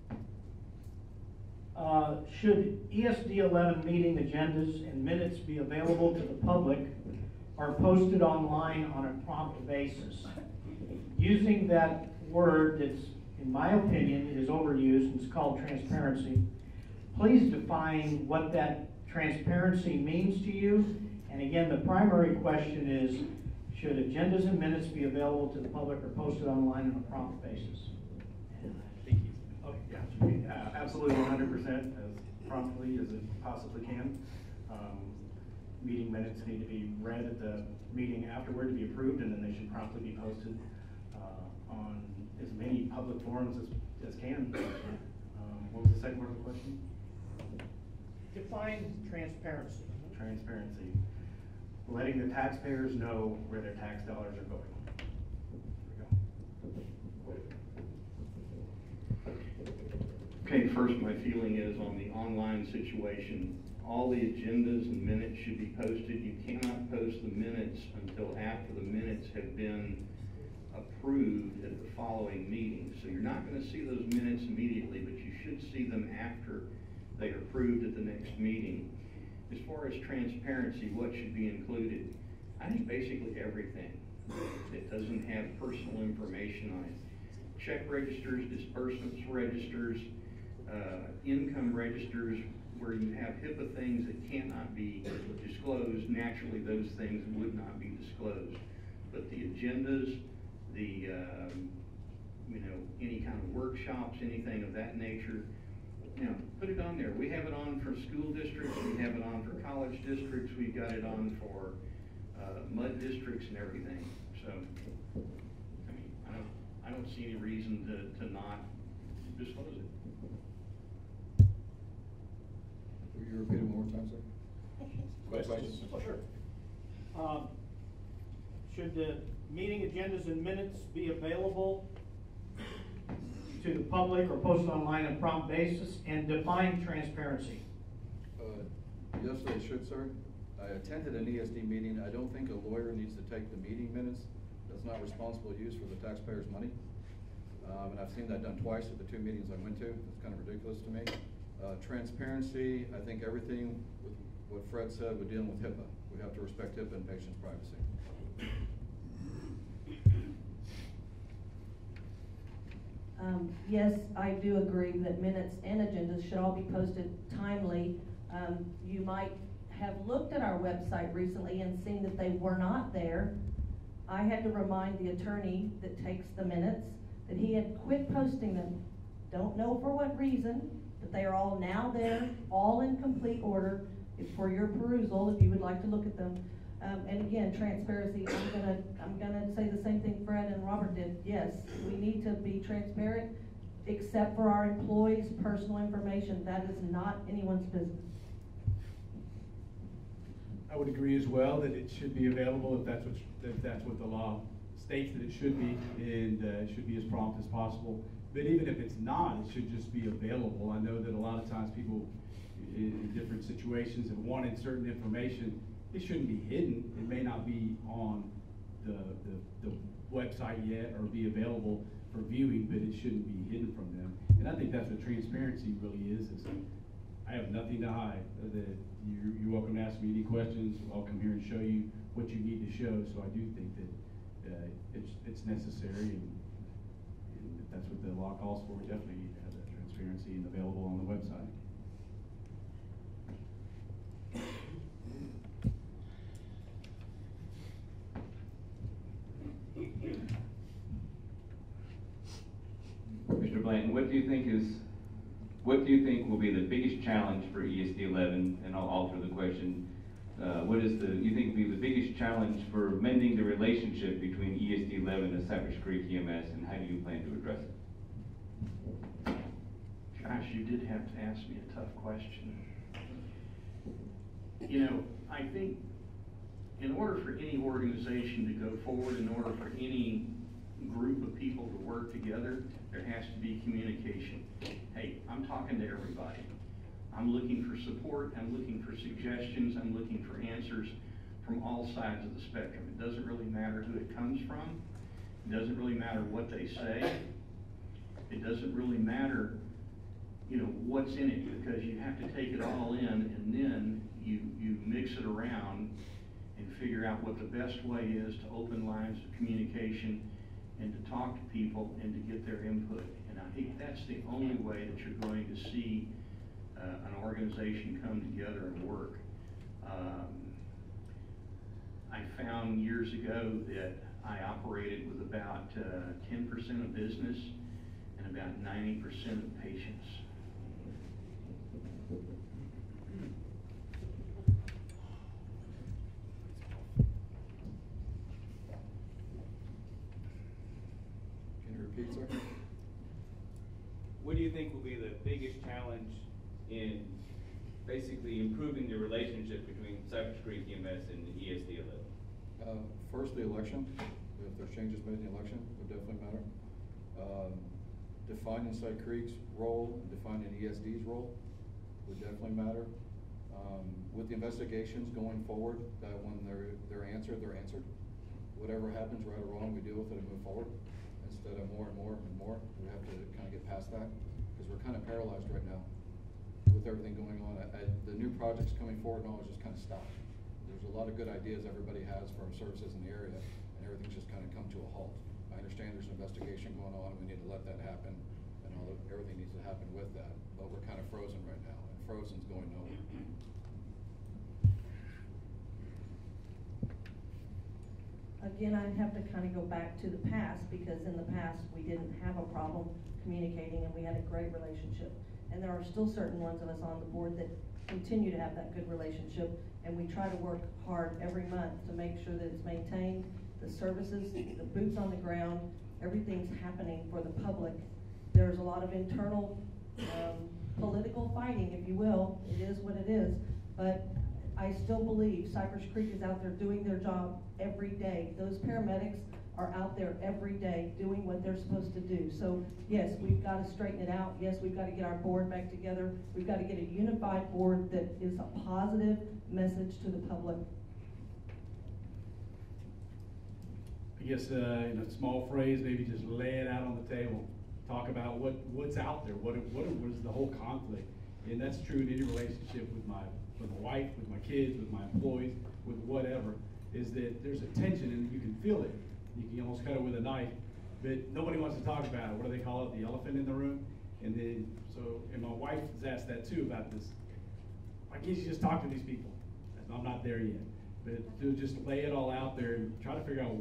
one, right? Should ESD 11 meeting agendas and minutes be available to the public or posted online on a prompt basis? Using that word that's, in my opinion, is overused, and it's called transparency. Please define what that transparency means to you. And again, the primary question is, should agendas and minutes be available to the public or posted online on a prompt basis? Thank you. Okay, yeah, absolutely 100% as promptly as it possibly can. Meeting minutes need to be read at the meeting afterward to be approved, and then they should promptly be posted on as many public forums as can. What was the second part of the question? Define transparency. Transparency. Letting the taxpayers know where their tax dollars are going. Okay, first my feeling is on the online situation, all the agendas and minutes should be posted. You cannot post the minutes until after the minutes have been approved at the following meeting. So you're not going to see those minutes immediately, but you should see them after they are approved at the next meeting. As far as transparency, what should be included? I think basically everything that doesn't have personal information on it. Check registers, disbursements registers, income registers, where you have HIPAA things that cannot be disclosed. Naturally, those things would not be disclosed. But the agendas, the any kind of workshops, anything of that nature, put it on there. We have it on for school districts, we have it on for college districts, we've got it on for mud districts and everything. So, I mean, I don't see any reason to not disclose it. Will you repeat it one more time, sir? Questions? Oh, sure. Should the meeting agendas and minutes be available to the public or posted online on a prompt basis, and define transparency. Yes, they should, sir. I attended an ESD meeting. I don't think a lawyer needs to take the meeting minutes. That's not responsible use for the taxpayers' money. And I've seen that done twice at the 2 meetings I went to. It's kind of ridiculous to me. Transparency, I think everything with what Fred said, we're dealing with HIPAA. We have to respect HIPAA and patient's privacy. Yes, I do agree that minutes and agendas should all be posted timely. You might have looked at our website recently and seen that they were not there. I had to remind the attorney that takes the minutes that he had quit posting them. Don't know for what reason, but they are all now there, all in complete order for your perusal if you would like to look at them. And again, transparency, I'm gonna say the same thing Fred and Robert did. Yes, we need to be transparent, except for our employees' personal information. That is not anyone's business. I would agree as well that it should be available if that's what the law states that it should be, and it should be as prompt as possible. But even if it's not, it should just be available. I know that a lot of times people in different situations have wanted certain information. It shouldn't be hidden. It may not be on the website yet or be available for viewing, but it shouldn't be hidden from them. And I think that's what transparency really is I have nothing to hide. You're welcome to ask me any questions. I'll come here and show you what you need to show. So I do think that it's necessary, and if that's what the law calls for, we definitely need to have that transparency and available on the website. Mr. Blanton, what do you think will be the biggest challenge for ESD 11? And I'll alter the question. You think will be the biggest challenge for mending the relationship between ESD 11 and Cypress Creek EMS, and how do you plan to address it? Gosh, you did have to ask me a tough question. You know, I think in order for any organization to go forward, in order for any group of people to work together, there has to be communication. Hey, I'm talking to everybody. I'm looking for support, I'm looking for suggestions, I'm looking for answers from all sides of the spectrum. It doesn't really matter who it comes from. It doesn't really matter what they say. It doesn't really matter, you know, what's in it, because you have to take it all in, and then you mix it around and figure out what the best way is to open lines of communication and to talk to people and to get their input. And I think that's the only way that you're going to see an organization come together and work. I found years ago that I operated with about 10% of business and about 90% of patients. Can you repeat, sir? What do you think will be the biggest challenge in basically improving the relationship between Cypress Creek EMS and ESD 11? First, the election. If there's changes made in the election, it would definitely matter. Defining Cypress Creek's role and defining ESD's role would definitely matter. With the investigations going forward, that when they're answered, they're answered. Whatever happens, right or wrong, we deal with it and move forward. Instead of more and more and more, we have to kind of get past that, because we're kind of paralyzed right now with everything going on. The new projects coming forward and all is just kind of stopped. There's a lot of good ideas everybody has for services in the area, and everything's just kind of come to a halt. I understand there's an investigation going on, and we need to let that happen, and everything needs to happen with that. But we're kind of frozen right now, and frozen's going nowhere. Again, I'd have to kind of go back to the past, because in the past, we didn't have a problem communicating, and we had a great relationship. And there are still certain ones of us on the board that continue to have that good relationship, and we try to work hard every month to make sure that it's maintained, the services, the boots on the ground, everything's happening for the public. There's a lot of internal political fighting, if you will. It is what it is, but I still believe Cypress Creek is out there doing their job every day. Those paramedics are out there every day doing what they're supposed to do. So yes, we've got to straighten it out. Yes, we've got to get our board back together. We've got to get a unified board that is a positive message to the public. I guess in a small phrase, maybe just lay it out on the table. Talk about what's out there. What is the whole conflict? And that's true in any relationship with my wife, with my kids, with my employees, with whatever. Is that there's a tension and you can feel it. You can almost cut it with a knife, but nobody wants to talk about it. What do they call it? The elephant in the room. And then and my wife has asked that too about this. Why can't you just talk to these people? I'm not there yet. But to just lay it all out there and try to figure out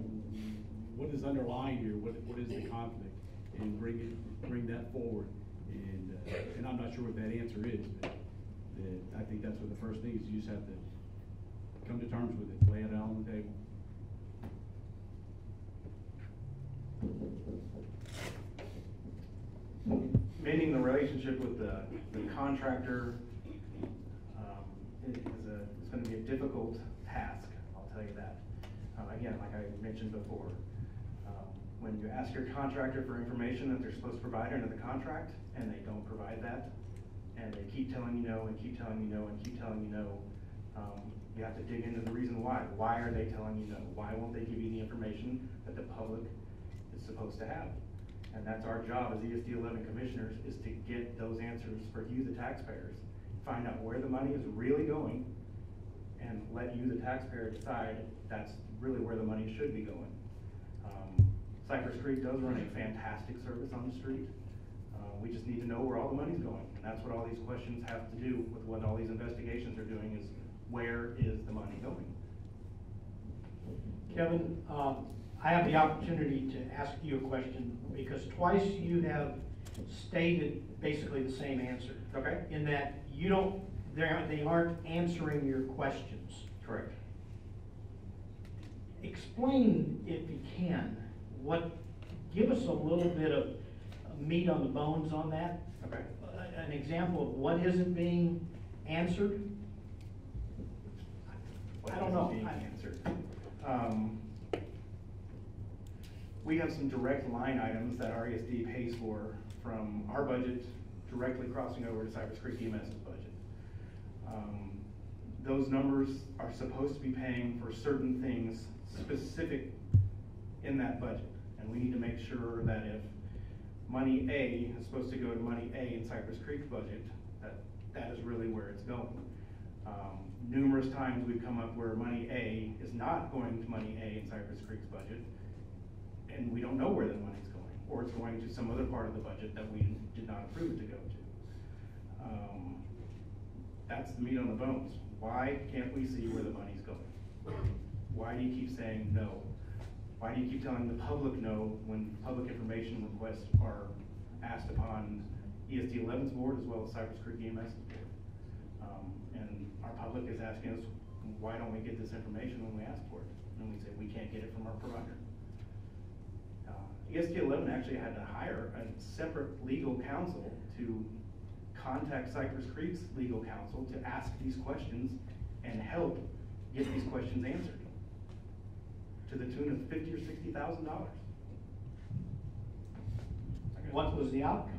what is underlying here, what is the conflict, and bring that forward. And I'm not sure what that answer is, but I think that's what the first thing is. You just have to come to terms with it, lay it out on the table. Mending the relationship with the contractor is going to be a difficult task, I'll tell you that. Again, like I mentioned before, when you ask your contractor for information that they're supposed to provide under the contract, and they don't provide that, and they keep telling you no, and keep telling you no, and keep telling you no, you have to dig into the reason why. Why are they telling you no? Why won't they give you the information that the public is supposed to have? And that's our job as ESD 11 commissioners, is to get those answers for you, the taxpayers. Find out where the money is really going, and let you, the taxpayer, decide that's really where the money should be going. Cypress Creek does run a fantastic service on the street. We just need to know where all the money's going. And that's what all these questions have to do with what all these investigations are doing, is where is the money going? Kevin, I have the opportunity to ask you a question because twice you have stated basically the same answer. Okay. In that they aren't answering your questions. Correct. Explain, if you can, give us a little bit of meat on the bones on that. Okay. An example of what isn't being answered. I don't know. Being answered. We have some direct line items that RESD pays for from our budget directly crossing over to Cypress Creek EMS's budget. Those numbers are supposed to be paying for certain things specific in that budget. And we need to make sure that if money A is supposed to go to money A in Cypress Creek's budget, that is really where it's going. Numerous times we've come up where money A is not going to money A in Cypress Creek's budget, and we don't know where the money's going, or it's going to some other part of the budget that we did not approve it to go to. That's the meat on the bones. Why can't we see where the money's going? Why do you keep saying no? Why do you keep telling the public no when public information requests are asked upon ESD 11's board as well as Cypress Creek EMS's board? And our public is asking us, why don't we get this information when we ask for it? And we say, we can't get it from our provider. ESD 11 actually had to hire a separate legal counsel to contact Cypress Creek's legal counsel to ask these questions and help get these questions answered to the tune of $50,000 or $60,000. What was the outcome?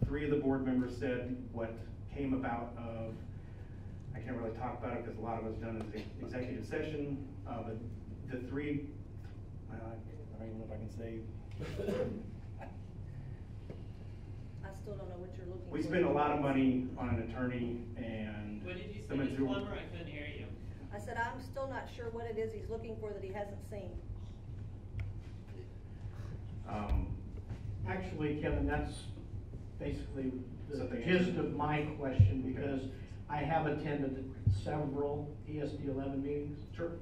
3 of the board members said what came about of, I can't really talk about it because a lot of it was done in the executive session, but the 3, I don't even know if I can say. I still don't know what you're looking for. We spent a lot of money on an attorney, and What did you the say, Ms. majority. Plummer? I couldn't hear you. I said, I'm still not sure what it is he's looking for that he hasn't seen. Actually, Kevin, that's basically the So the gist answer- of my question, because I have attended several ESD 11 meetings. Sure.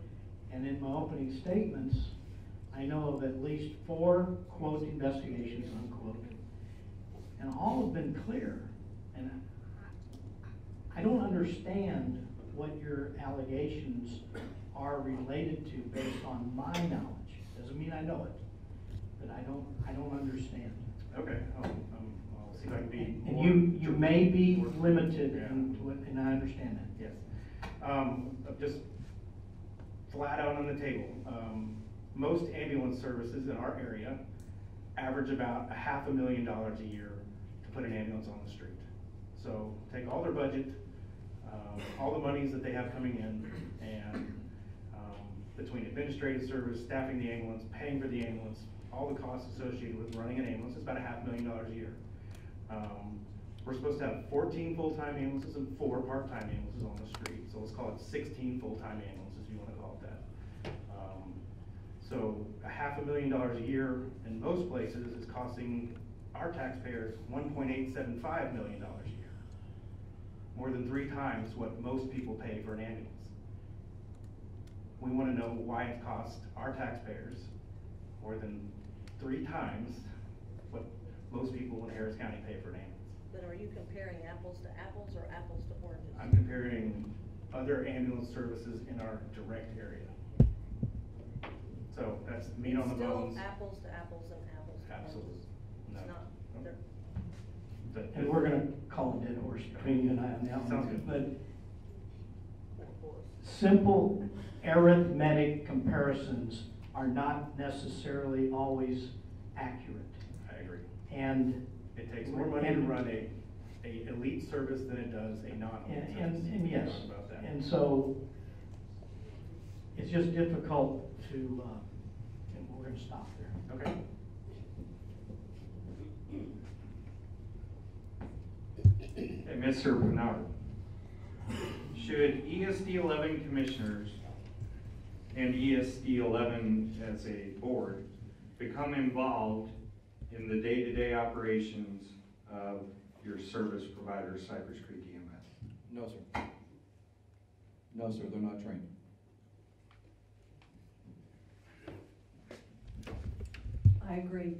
And in my opening statements, I know of at least 4, quote, investigations, unquote. And all have been clear. And I don't understand what your allegations are related to based on my knowledge. Doesn't mean I know it, but I don't understand. Okay. I'll see if I can be And more. you may be more- limited, Yeah. and I understand that. Yes. Just flat out on the table. most ambulance services in our area average about $500,000 a year to put an ambulance on the street. So take all their budget, all the monies that they have coming in, and between administrative service, staffing the ambulance, paying for the ambulance, all the costs associated with running an ambulance, it's about $500,000 a year. We're supposed to have 14 full-time ambulances and 4 part-time ambulances on the street. So let's call it 16 full-time ambulances, if you want to call it that. So $500,000 a year in most places is costing our taxpayers $1.875 million a year. More than 3 times what most people pay for an ambulance. We want to know why it costs our taxpayers more than 3 times what most people in Harris County pay for an ambulance. But are you comparing apples to apples or apples to oranges? I'm comparing other ambulance services in our direct area. So that's meat on the bones. Still apples to apples and apples to Absolutely. oranges. No. It's not. They're- And we're gonna call a dead horse between you and I on that one. Sounds good. But simple arithmetic comparisons are not necessarily always accurate. I agree. And It takes more money to run a elite service than it does a non-elite service. And yes, Talk about that. and so it's just difficult to, and we're gonna stop there. Okay. Hey, Mr. Bernard, should ESD 11 commissioners and ESD 11 as a board become involved in the day-to-day operations of your service provider, Cypress Creek EMS? No, sir. No, sir, they're not trained. I agree.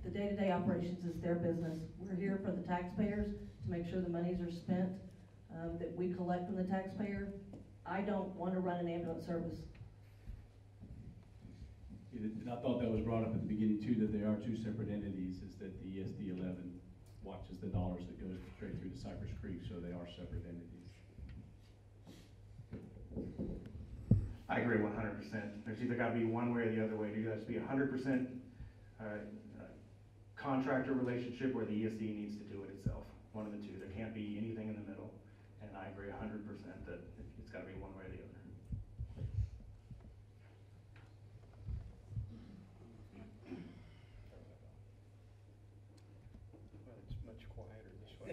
The day-to-day operations is their business. We're here for the taxpayers to make sure the monies are spent, that we collect from the taxpayer. I don't want to run an ambulance service. And I thought that was brought up at the beginning too, that they are 2 separate entities, is that the ESD 11 watches the dollars that goes straight through to Cypress Creek, so they are separate entities. I agree 100%. There's either got to be one way or the other way. There has to be 100% contractor relationship where the ESD needs to do it itself. One of the two. There can't be anything in the middle. And I agree 100% that it's got to be one way or the other. It's much quieter this way.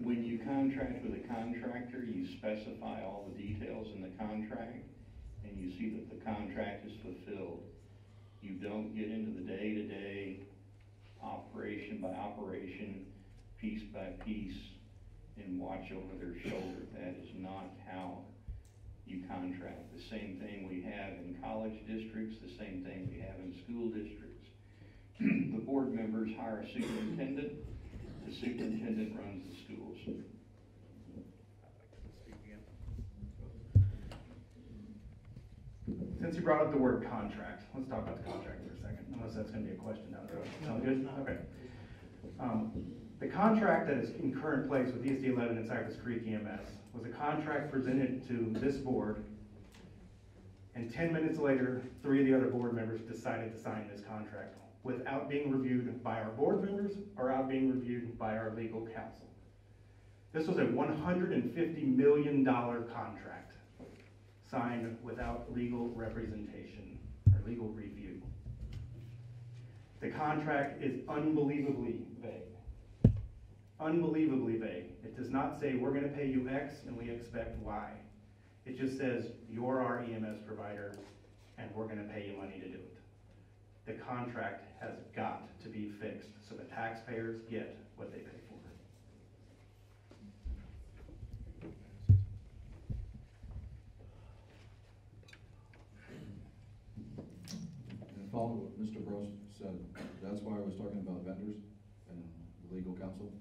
When you contract with a contractor, you specify all the details in the contract, and you see that the contract is fulfilled. You don't get into the day-to-day, operation by operation, piece by piece, and watch over their shoulder. That is not how you contract. The same thing we have in college districts, the same thing we have in school districts. The board members hire a superintendent. The superintendent runs the schools. Since you brought up the word contract, let's talk about the contract for a second, unless that's going to be a question down the road. Sound good? Okay. The contract that is in current place with ESD 11 and Cypress Creek EMS was a contract presented to this board, and 10 minutes later, 3 of the other board members decided to sign this contract without being reviewed by our board members or out being reviewed by our legal counsel. This was a $150 million contract signed without legal representation or legal review. The contract is unbelievably vague. Unbelievably vague. It does not say we're going to pay you X and we expect Y. It just says you're our EMS provider and we're going to pay you money to do it. The contract has got to be fixed so the taxpayers get what they pay for. And follow what Mr. Gross said, that's why I was talking about vendors and legal counsel,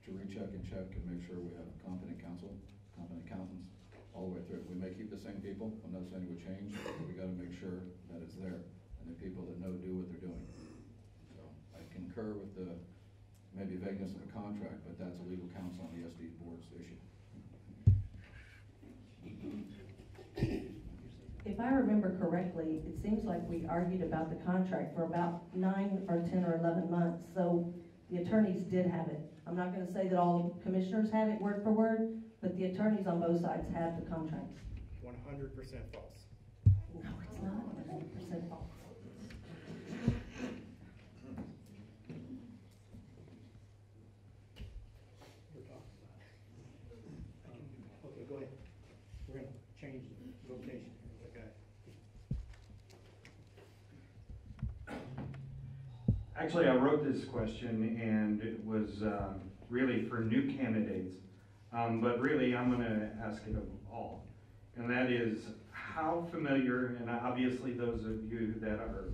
to recheck and check and make sure we have competent counsel, competent accountants, all the way through. We may keep the same people, I'm not saying it would change, but we gotta make sure that it's there, and the people that know do what they're doing. So, I concur with the maybe vagueness of a contract, but that's a legal counsel on the SD board's issue. I remember correctly, it seems like we argued about the contract for about 9 or 10 or 11 months, so the attorneys did have it. I'm not gonna say that all commissioners have it word for word, but the attorneys on both sides have the contract. 100% false. No, it's not 100% false. We're talking about it. Okay, go ahead. We're gonna change the location here. Okay. Actually, I wrote this question and it was really for new candidates, but really I'm gonna ask it of all. And that is, how familiar, and obviously those of you that are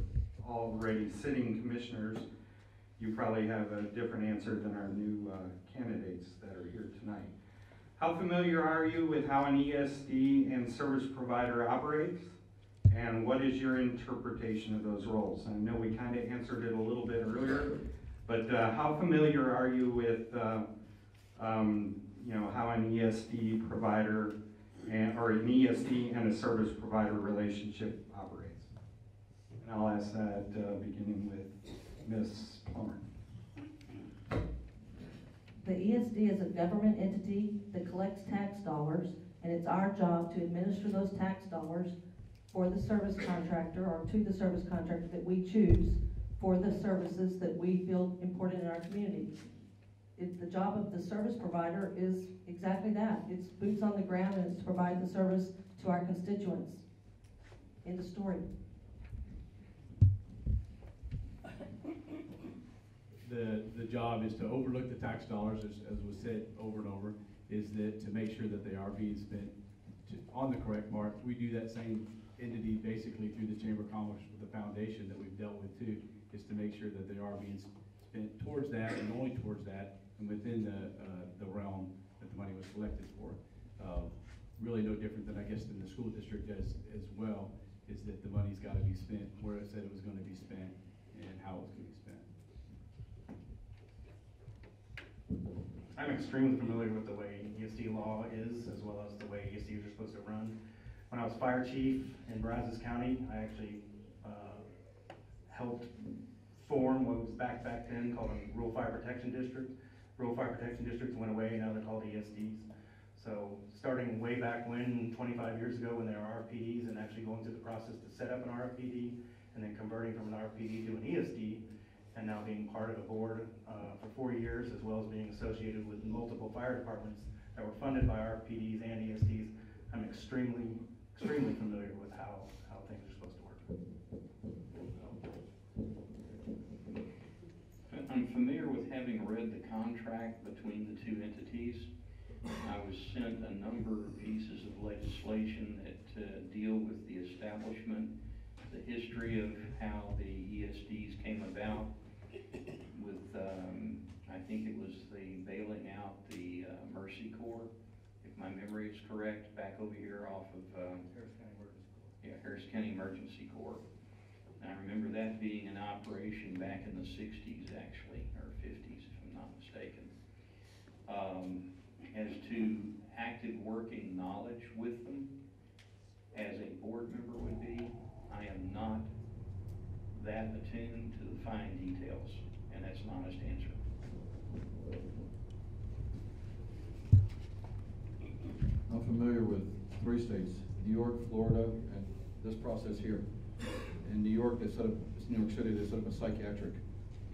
already sitting commissioners, you probably have a different answer than our new candidates that are here tonight. How familiar are you with how an ESD and service provider operates? And what is your interpretation of those roles? I know we kind of answered it a little bit earlier, but how familiar are you with how an ESD provider or an ESD and a service provider relationship operates? And I'll ask that beginning with Ms. Plummer. The ESD is a government entity that collects tax dollars, and it's our job to administer those tax dollars for the service contractor or to the service contractor that we choose for the services that we feel important in our community. The job of the service provider is exactly that. It's boots on the ground, and it's to provide the service to our constituents. End of story. The job is to overlook the tax dollars, as was said over and over, is that to make sure that they are being spent on the correct mark. We do that same entity basically through the Chamber of Commerce with the foundation that we've dealt with too, is to make sure that they are being spent towards that and only towards that and within the realm that the money was collected for. Really no different than I guess than the school district does as well, is that the money's got to be spent where it said it was going to be spent and how it's going to be spent. I'm extremely familiar with the way ESD law is, as well as the way ESDs are supposed to run. When I was fire chief in Brazos County, I actually helped form what was back then called a Rural Fire Protection District. Rural Fire Protection Districts went away, now they're called ESDs. So starting way back when, 25 years ago when they were RFPDs, and actually going through the process to set up an RFPD, and then converting from an RFPD to an ESD, and now being part of a board for 4 years, as well as being associated with multiple fire departments that were funded by RFPDs and ESDs, I'm extremely familiar with how things are supposed to work. I'm familiar with having read the contract between the two entities. I was sent a number of pieces of legislation that deal with the establishment, the history of how the ESDs came about with, I think it was the bailing out the Mercy Corps, if my memory is correct, back over here off of Harris County Emergency Corps. And I remember that being in operation back in the 60s actually, or 50s if I'm not mistaken. As to active working knowledge with them, as a board member would be, I am not that attuned to the fine details, and that's an honest answer. I'm familiar with 3 states, New York, Florida, and this process here. In New York, it's New York City, they set up a psychiatric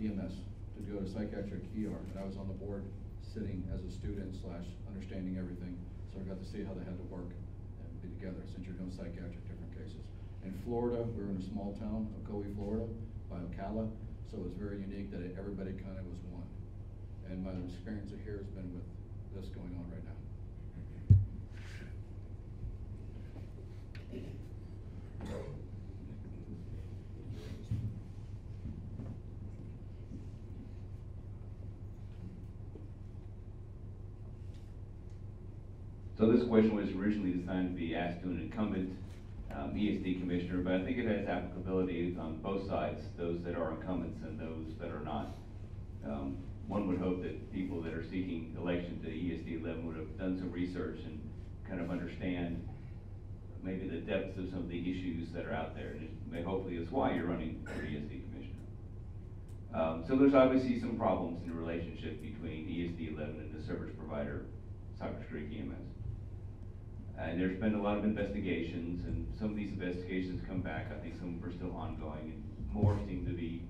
EMS to go to psychiatric ER, and I was on the board sitting as a student / understanding everything, so I got to see how they had to work and be together since you're doing psychiatric different cases. In Florida, we were in a small town, Ocoee, Florida, by Ocala, so it was very unique that everybody kind of was one. And my experience here has been with this going on right now. So this question was originally designed to be asked to an incumbent ESD commissioner, but I think it has applicability on both sides, those that are incumbents and those that are not. One would hope that people that are seeking election to ESD 11 would have done some research and kind of understand maybe the depths of some of the issues that are out there. And hopefully that's why you're running for ESD commissioner. So there's obviously some problems in the relationship between ESD 11 and the service provider, Cypress Creek EMS. And there's been a lot of investigations, and some of these investigations come back. I think some are still ongoing, and more seem to be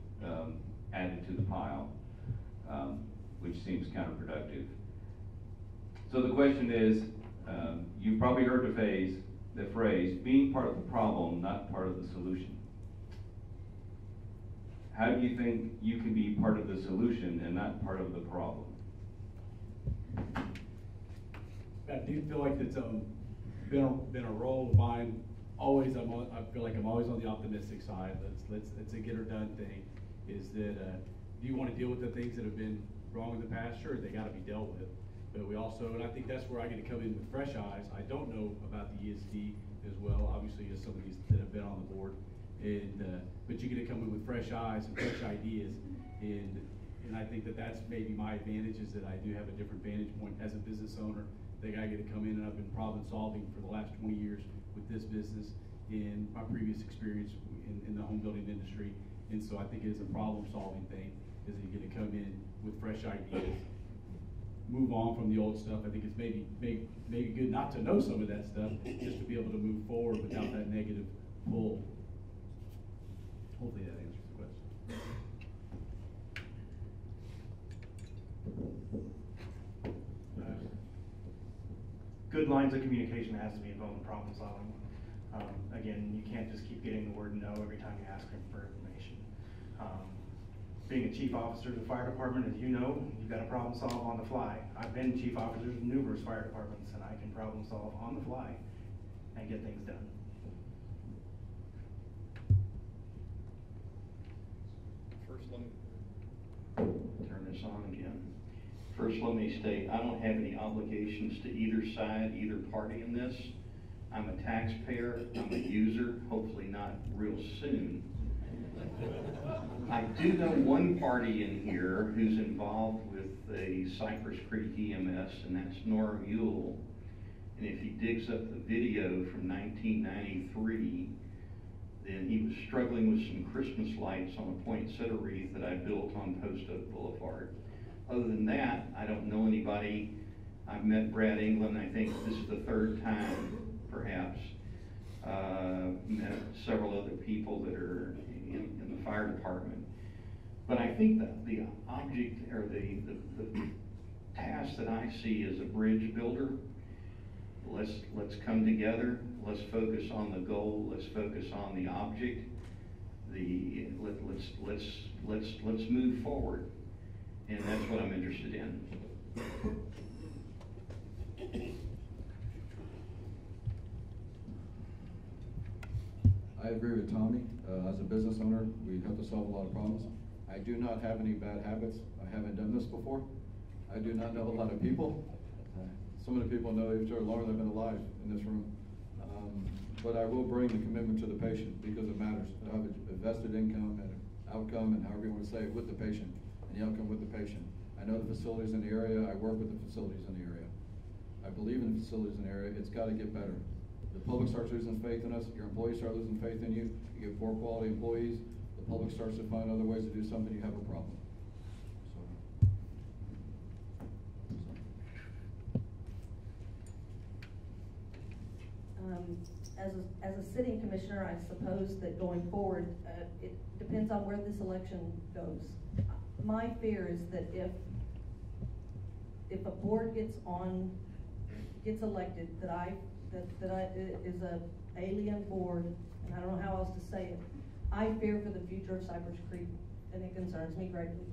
added to the pile, which seems counterproductive. So the question is, you've probably heard the phrase, being part of the problem, not part of the solution. How do you think you can be part of the solution and not part of the problem? I do feel like it's been a role of mine. I feel like I'm always on the optimistic side. It's a get or done thing. Is that do you want to deal with the things that have been wrong in the past? Sure, they got to be dealt with. But we also, and I think that's where I get to come in with fresh eyes. I don't know about the ESD as well, obviously, as some of these that have been on the board. But you get to come in with fresh eyes and fresh ideas. And I think that's maybe my advantage, is that I do have a different vantage point as a business owner. I think I get to come in, and I've been problem solving for the last 20 years with this business in my previous experience in the home building industry. And so I think it is a problem solving thing, is that you get to come in with fresh ideas, move on from the old stuff. I think it's maybe good not to know some of that stuff, just to be able to move forward without that negative pull. Hopefully that answers the question. Good lines of communication has to be involved in problem solving. Again, you can't just keep getting the word no every time you ask them for information. Being a chief officer of the fire department, as you know, you've got to problem solve on the fly. I've been chief officer of numerous fire departments, and I can problem solve on the fly and get things done. First, let me turn this on again. First, let me state, I don't have any obligations to either side, either party in this. I'm a taxpayer, I'm a user, hopefully not real soon. I do know one party in here who's involved with the Cypress Creek EMS, and that's Nora Mule. And if he digs up the video from 1993, then he was struggling with some Christmas lights on a poinsettia wreath that I built on Post Oak Boulevard. Other than that, I don't know anybody. I've met Brad England, I think this is the third time, perhaps. Met several other people that are in the fire department. But I think that the object, or the task that I see as a bridge builder, let's come together, let's focus on the goal, let's focus on the object, let's move forward. And that's what I'm interested in. I agree with Tommy. As a business owner, we have to solve a lot of problems. I do not have any bad habits. I haven't done this before. I do not know a lot of people. Some of the people know each other longer than I've been alive in this room. But I will bring the commitment to the patient, because it matters. I have a vested income and outcome, and however you want to say it, with the patient, and the outcome with the patient. I know the facilities in the area. I work with the facilities in the area. I believe in the facilities in the area. It's got to get better. The public starts losing faith in us, your employees start losing faith in you, you get poor quality employees, the public starts to find other ways to do something, you have a problem. As a sitting commissioner, I suppose that going forward, it depends on where this election goes. My fear is that if a board gets elected, that is a alien board, and I don't know how else to say it. I fear for the future of Cypress Creek, and it concerns me greatly.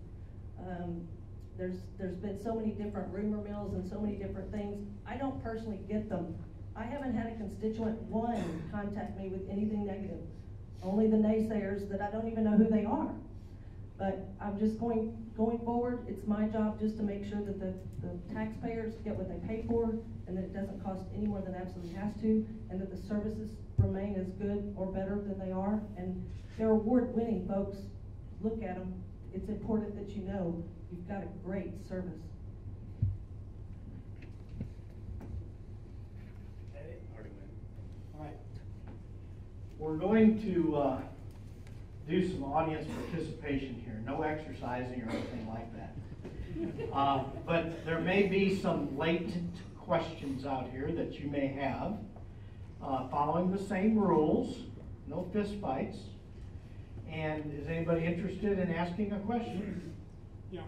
There's been so many different rumor mills and so many different things. I don't personally get them. I haven't had a constituent one contact me with anything negative. Only the naysayers that I don't even know who they are. But I'm just going forward, it's my job just to make sure that the taxpayers get what they pay for, and that it doesn't cost any more than it absolutely has to, and that the services remain as good or better than they are. And they're award-winning, folks. Look at them. It's important that you know you've got a great service. All right, we're going to do some audience participation here. No exercising or anything like that. But there may be some latent questions out here that you may have, following the same rules, no fist fights. And is anybody interested in asking a question? Yeah,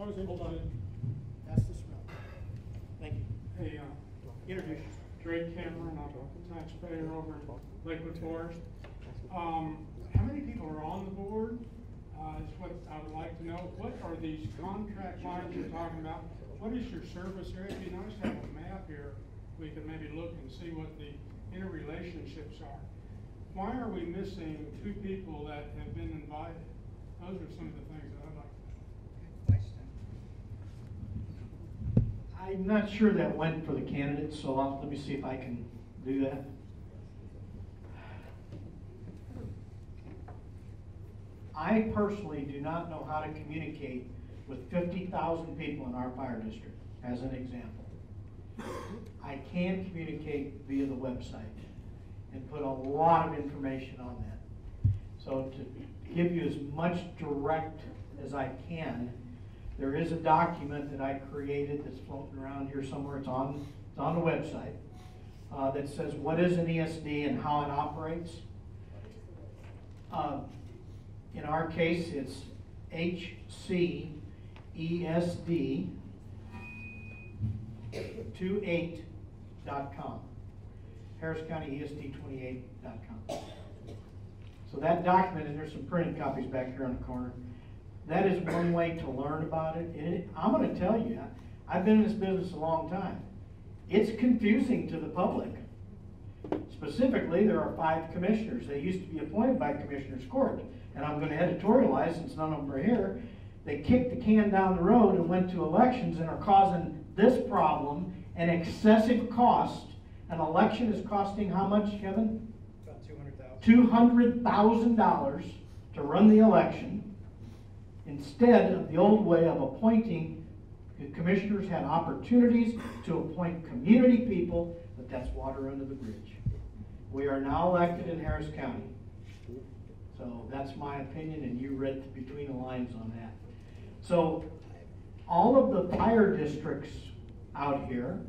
I was able to. That's the smell. Thank you. Hey, Introduce yourself. Drake Cameron, I'm a taxpayer over in Lakewood Forest. How many people are on the board? Is what I would like to know. What are these contract lines you're talking about? What is your service area? It'd be nice to have a map here. We could maybe look and see what the interrelationships are. Why are we missing 2 people that have been invited? Those are some of the things that I'd like to know. I'm not sure that went for the candidates, so let me see if I can do that. I personally do not know how to communicate with 50,000 people in our fire district, as an example. I can communicate via the website and put a lot of information on that. So to give you as much direct as I can, there is a document that I created that's floating around here somewhere. It's on the website that says what is an ESD and how it operates. In our case, it's HCESD28.com. Harris County ESD28.com. So that document, and there's some printed copies back here on the corner, that is one way to learn about it. And I'm going to tell you, I've been in this business a long time. It's confusing to the public. Specifically, there are 5 commissioners. They used to be appointed by Commissioners Court. And I'm going to editorialize, since none of them are here. They kicked the can down the road and went to elections and are causing this problem, an excessive cost. An election is costing how much, Kevin? About $200,000. $200,000 to run the election, instead of the old way of appointing. The commissioners had opportunities to appoint community people, but that's water under the bridge. We are now elected in Harris County. So that's my opinion, and you read between the lines on that. So all of the fire districts out here,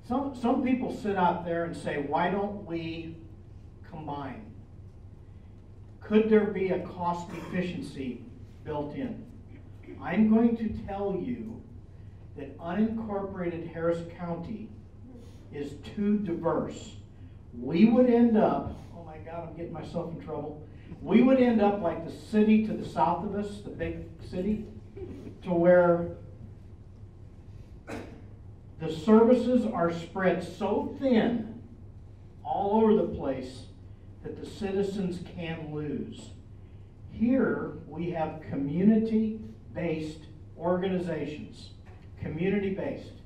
some people sit out there and say, why don't we combine? Could there be a cost efficiency built in? I'm going to tell you that unincorporated Harris County is too diverse. We would end up, oh my God, I'm getting myself in trouble. We would end up like the city to the south of us, the big city, to where the services are spread so thin all over the place that the citizens can lose. Here we have community-based organizations, community-based,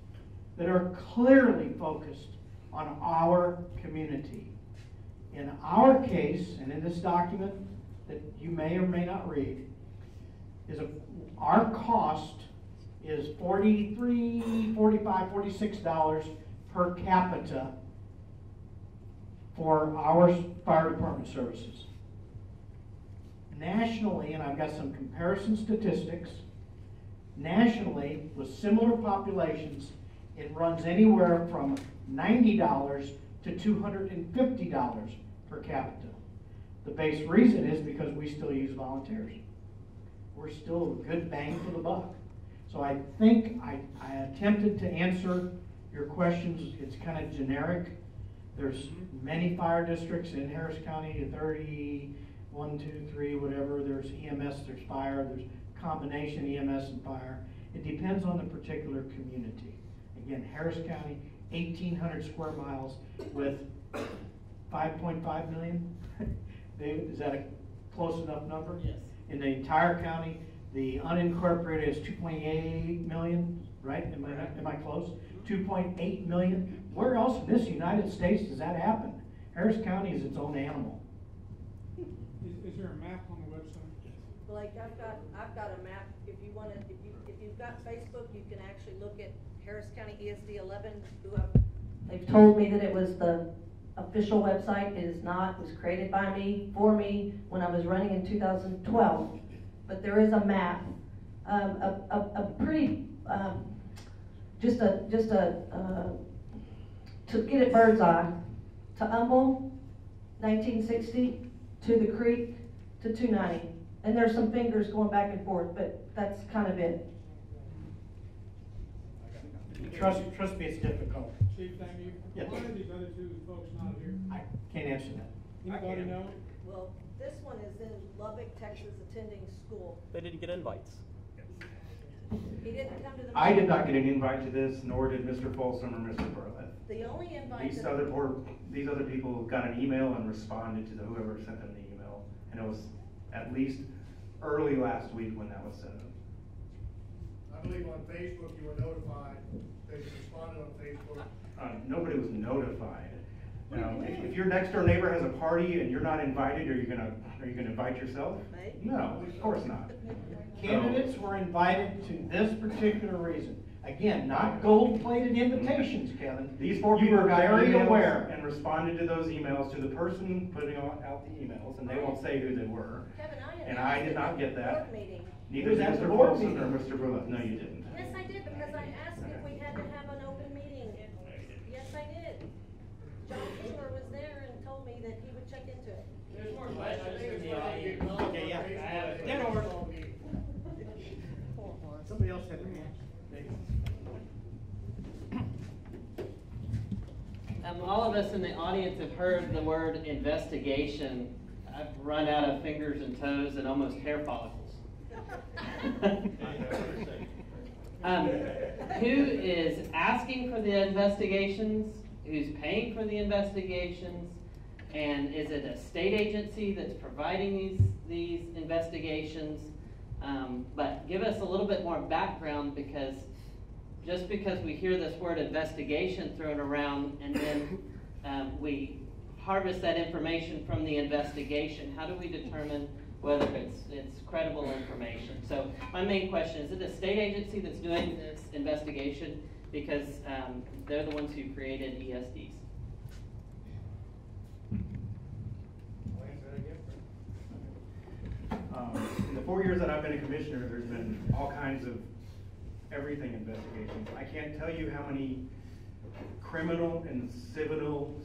that are clearly focused on our community. In our case, and in this document that you may or may not read, our cost is $43, $45, $46 per capita for our fire department services. Nationally, and I've got some comparison statistics, nationally, with similar populations, it runs anywhere from $90 to $250 per capita. The base reason is because we still use volunteers. We're still a good bang for the buck. So I think I attempted to answer your questions. It's kind of generic. There's many fire districts in Harris County, 30, 1, 2, 3, whatever. There's EMS, there's fire, there's combination EMS and fire. It depends on the particular community. Again, Harris County, 1,800 square miles with 5.5 million. David, is that a close enough number? Yes. In the entire county, the unincorporated is 2.8 million, right? Am I close? 2.8 million. Where else in this United States does that happen? Harris County is its own animal. Is there a map on the website? Blake, I've got a map. If you want to, if you've got Facebook, you can actually look at Harris County ESD 11, who I've They've told me that it was the official website. It is not. It was created by me, for me, when I was running in 2012. But there is a map, a pretty, to get it bird's eye, to Humble, 1960, to the creek, to 290. And there's some fingers going back and forth, but that's kind of it. Trust me, it's difficult. Chief, thank you. Yes. Why are these other two folks not here? I can't answer that. Anybody know? Well, this one is in Lubbock, Texas, attending school. They didn't get invites. He didn't come to the. I did not get an invite to this, nor did Mr. Folsom or Mr. Burleth. The only invite. These other people got an email and responded to whoever sent them the email, and it was at least early last week when that was sent. I believe on Facebook you were notified, they responded on Facebook. Nobody was notified. If your next door neighbor has a party and you're not invited, are you gonna invite yourself? No, of course not. Candidates were invited to this particular reason. Again, not gold-plated invitations, Kevin. These four You people were got very emails aware. and responded to those emails to the person putting out the emails, and they won't say who they were. Kevin, And I did not get that. Board meeting. Neither did Mr. Folsom or Mr. Burleth. No, you didn't. Yes, I did, because I asked if we had to have an open meeting. Yes, I did. John Taylor was there and told me that he would check into it. There's more questions from the audience. Okay, yeah. Get over. Somebody else had their hand. All of us in the audience have heard the word investigation. I've run out of fingers and toes and almost hair follicles. Who is asking for the investigations? Who's paying for the investigations? And is it a state agency that's providing these investigations? But give us a little bit more background, because just because we hear this word investigation thrown around and then we harvest that information from the investigation, how do we determine whether it's credible information? So my main question, is it a state agency that's doing this investigation? Because they're the ones who created ESDs. In the 4 years that I've been a commissioner, there's been all kinds of everything investigations. I can't tell you how many criminal and civil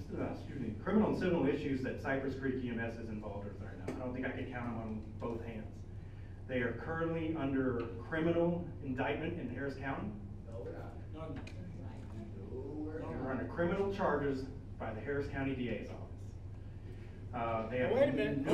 issues that Cypress Creek EMS is involved with right now. I don't think I can count them on both hands. They are currently under criminal indictment in Harris County. They're under criminal charges by the Harris County DA's office. They have Wait a minute,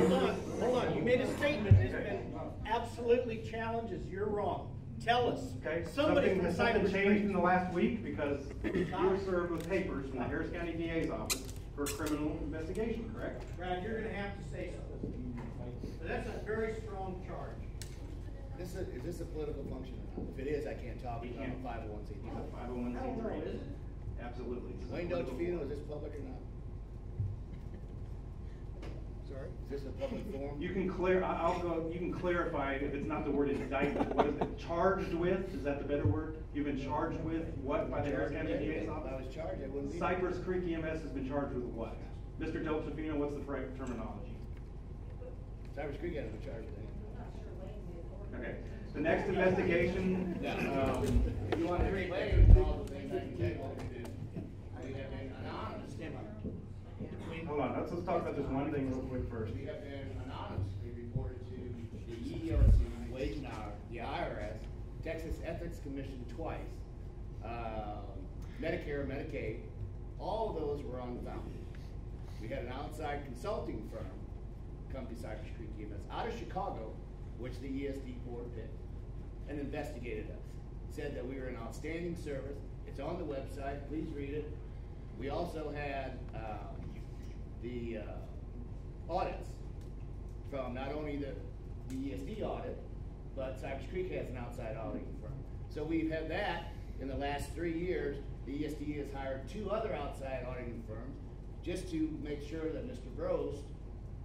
hold on. You made a statement that's been absolutely challenges. You're wrong. Tell us. Okay, Somebody something from has Cypress changed Creek. in the last week, because you were served with papers from the Harris County DA's office for a criminal investigation, correct? Brad, you're gonna have to say something. So that's a very strong charge. Is this a political function or not? If it is, I can't talk. You I'm can't. a 501c3. It's a 501c3. Is it? Absolutely. It's a Wayne, don't you political feel, is this public or not? Sorry? Is this a public forum? You can you can clarify if it's not the word indictment. What is it? Charged with? Is that the better word? You've been charged with what by the Harris County DA's If I office? was charged, I wouldn't be. Cypress Creek EMS has been charged with what? Mr. Delchifino, what's the correct terminology? Cypress Creek hasn't been charged with anything. Okay. The next investigation. If you want to read all the things I can tell you what we did. We have been anonymous. Hold on, let's talk about this one thing real quick first. We have been anonymously reported to the EEOC, Wage and Hour, the IRS, Texas Ethics Commission twice, Medicare, Medicaid. All of those were unfounded. We had an outside consulting firm, company Cypress Creek EMS, out of Chicago, which the ESD board picked, and investigated us. Said that we were an outstanding service. It's on the website. Please read it. We also had the audits from not only the ESD audit, but Cypress Creek has an outside auditing firm. So we've had that in the last 3 years. The ESD has hired 2 other outside auditing firms just to make sure that Mr. Brost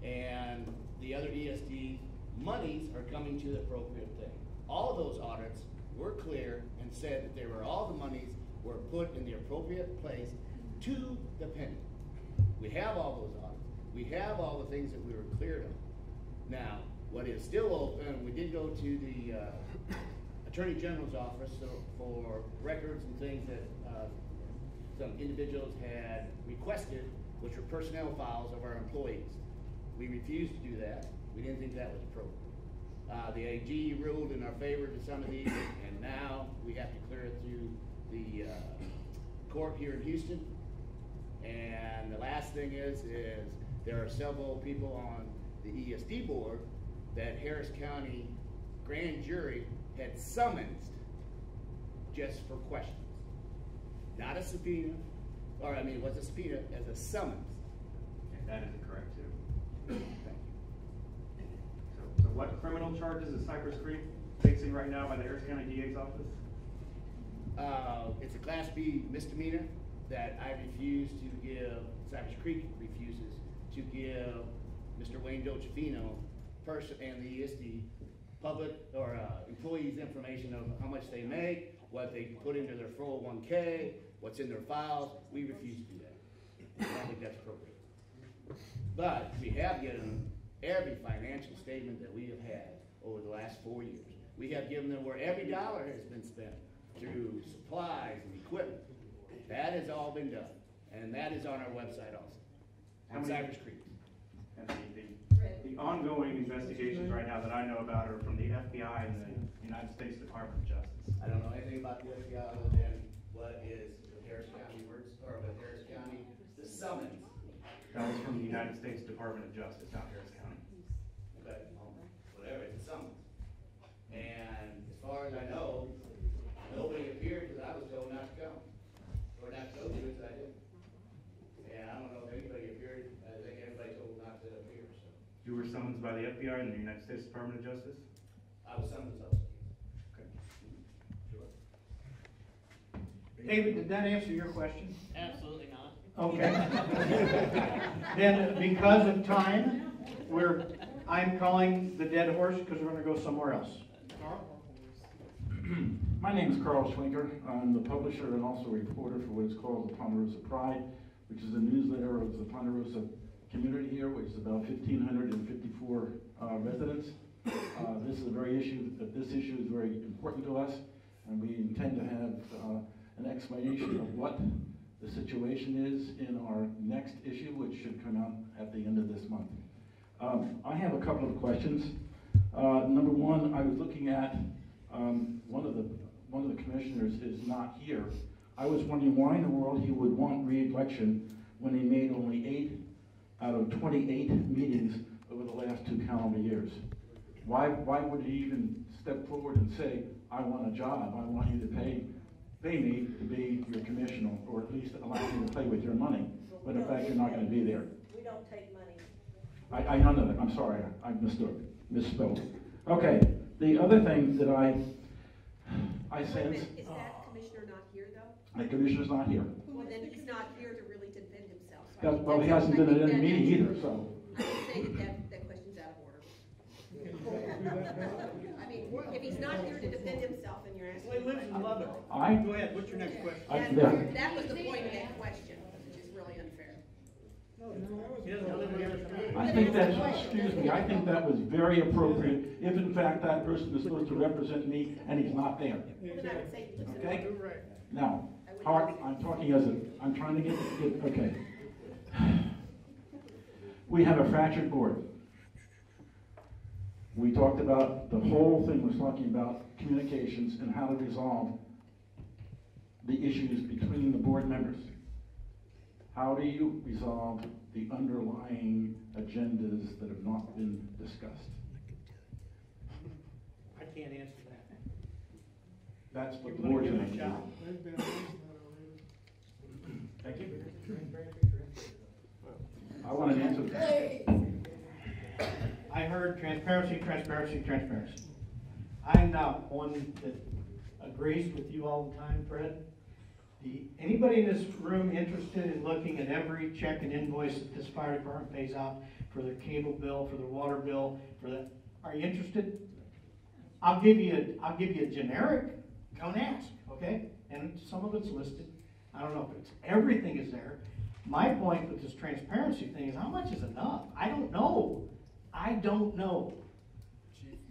and the other ESD monies are coming to the appropriate thing. All of those audits were clear and said that all the monies were put in the appropriate place to the penny. We have all those audits. We have all the things that we were cleared of. Now, what is still open, we did go to the Attorney General's office for records and things that some individuals had requested, which were personnel files of our employees. We refused to do that. We didn't think that was appropriate. The AG ruled in our favor to some of these, and now we have to clear it through the court here in Houston. And the last thing is there are several people on the ESD board that Harris County grand jury had summoned just for questions. Not a subpoena, or I mean, it was a subpoena as a summons. And that is correct too. Thank you. So what criminal charges is Cypress Creek facing right now by the Harris County DA's office? It's a Class B misdemeanor that I refuse to give, Cypress Creek refuses to give Mr. Wayne Dolcefino and the ESD public or employees information of how much they make, what they put into their 401k, what's in their files. We refuse to do that. I don't think that's appropriate. But we have given every financial statement that we have had over the last 4 years. We have given them where every dollar has been spent through supplies and equipment. That has all been done. And that is on our website also. On Cypress Creek. And the ongoing investigations right now that I know about are from the FBI and the United States Department of Justice. I don't know anything about the FBI other than what is the Harris County works, or the Harris County, the summons. That was from the United States Department of Justice out Harris County. Okay, whatever, it's a summons. And as far as I know, nobody appeared because I was told not to go. Or not to go to it, because I didn't. And I don't know if anybody appeared. I think everybody told not to appear, so. You were summoned by the FBI and the United States Department of Justice? I was summoned also. Okay. Sure. David, did that answer your question? Absolutely not. Okay. Then, because of time, I'm calling the dead horse because we're going to go somewhere else. My name is Carl Schwinker. I'm the publisher and also reporter for what is called the Ponderosa Pride, which is a newsletter of the Ponderosa community here, which is about 1,554 residents. This issue is very important to us, and we intend to have an explanation of what the situation is in our next issue, which should come out at the end of this month. I have a couple of questions. Number one, I was looking at one of the commissioners is not here. I was wondering why in the world he would want re-election when he made only 8 out of 28 meetings over the last 2 calendar years. Why would he even step forward and say, I want a job, I want you to pay me to be your commissioner, or at least allow me to play with your money, but in fact you're not going to be there. We don't take money. I know that. I'm sorry. I misspoke. Okay. The other thing that I sense. Is that commissioner not here though? The commissioner's not here. Well, then he's not here to really defend himself. So Well, he hasn't been at any meeting either, so. I would say that question's out of order. I mean, if he's not here to defend himself, and you're asking. Well, he lives in Lubbock. Go ahead. What's your next question? That was the point of that question, which is really unfair. He doesn't live in the I think that, excuse me, I think that was very appropriate if in fact that person is supposed to represent me and he's not there. Okay? Now, I'm talking as I'm trying to get, okay. We have a fractured board. We talked about, the whole thing was talking about communications and how to resolve the issues between the board members. How do you resolve the underlying agendas that have not been discussed? I can't answer that. That's what the board should do. Thank you. I want an answer. I heard transparency, transparency, transparency. I'm not one that agrees with you all the time, Fred. Anybody in this room interested in looking at every check and invoice that this fire department pays out for their cable bill, for their water bill, are you interested? I'll give you a generic, don't ask, okay? And some of it's listed. I don't know if it's, everything is there. My point with this transparency thing is how much is enough? I don't know. I don't know.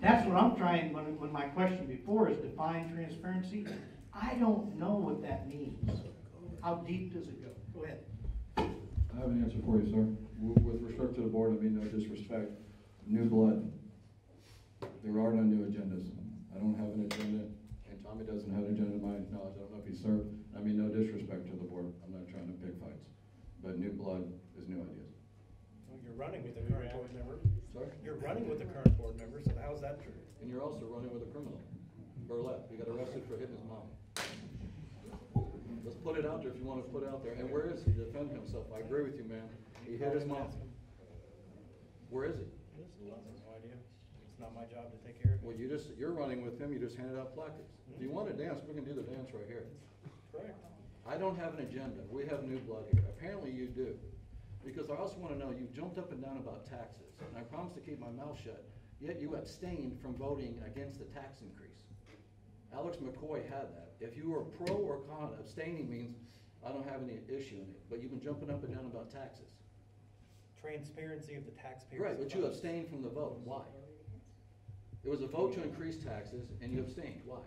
That's what I'm trying, when my question before is define transparency. I don't know what that means. How deep does it go? Go ahead. I have an answer for you, sir. With respect to the board, I mean no disrespect. New blood. There are no new agendas. I don't have an agenda, and Tommy doesn't have an agenda to my knowledge. I don't know if he served. I mean no disrespect to the board. I'm not trying to pick fights. But new blood is new ideas. Well, you're running with the current board member. Sorry? You're running with the current board member, so how's that true? And you're also running with a criminal. Burlap. He got arrested for hitting his mom. Let's put it out there if you want to put it out there. And where is he to defend himself? I agree with you, man. He hit his mom. Where is he? No idea. It's not my job to take care of it. Well, you're running with him. You just handed out placards. If you want to dance, we can do the dance right here. Correct. I don't have an agenda. We have new blood here. Apparently you do. Because I also want to know, you jumped up and down about taxes. And I promised to keep my mouth shut. Yet you abstained from voting against the tax increase. Alex McCoy had that. If you were pro or con, abstaining means I don't have any issue in it. But you've been jumping up and down about taxes. Transparency of the taxpayers. Right, but you abstained from the vote. Why? It was a vote to increase taxes, and you abstained. Why?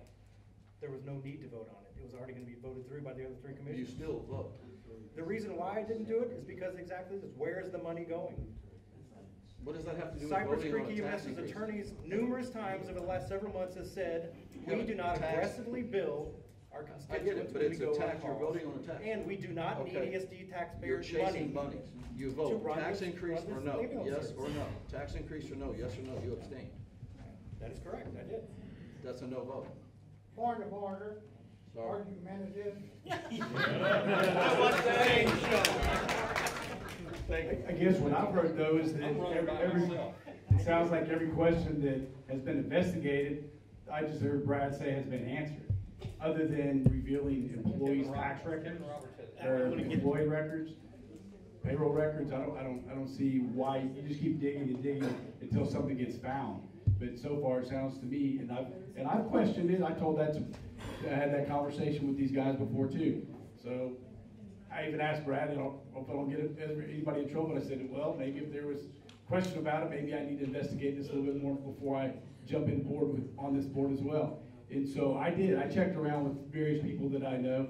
There was no need to vote on it. It was already going to be voted through by the other three You commissioners. still vote. The reason why I didn't do it is because exactly this. Where is the money going? What does that have to do with Cypress voting Creek on a tax EMS's increase? attorneys numerous times over the last several months has said, we Yeah, do not tax- aggressively bill our I get it, constituents but when we it's go a on tax, you're calls. voting on a tax. And we do not need Okay. ESD You're taxpayers' chasing money. bunnies. You to vote, run tax this- increase run or this no, ambulance yes service. or no. Tax increase or no, yes or no, you abstained. That is correct, I did. That's a no vote. Point of order. Sorry. Argumentative. I guess what I've heard though is that it sounds like every question that has been investigated, I just heard Brad say has been answered. Other than revealing employees' tax records, or employee records, payroll records, I don't see why you just keep digging and digging until something gets found. But so far it sounds to me, and I've questioned it. I had that conversation with these guys before too. So I even asked Brad, I hope I don't get anybody in trouble. I said, well, maybe if there was a question about it, maybe I need to investigate this a little bit more before I jump on this board as well. And so I did. I checked around with various people that I know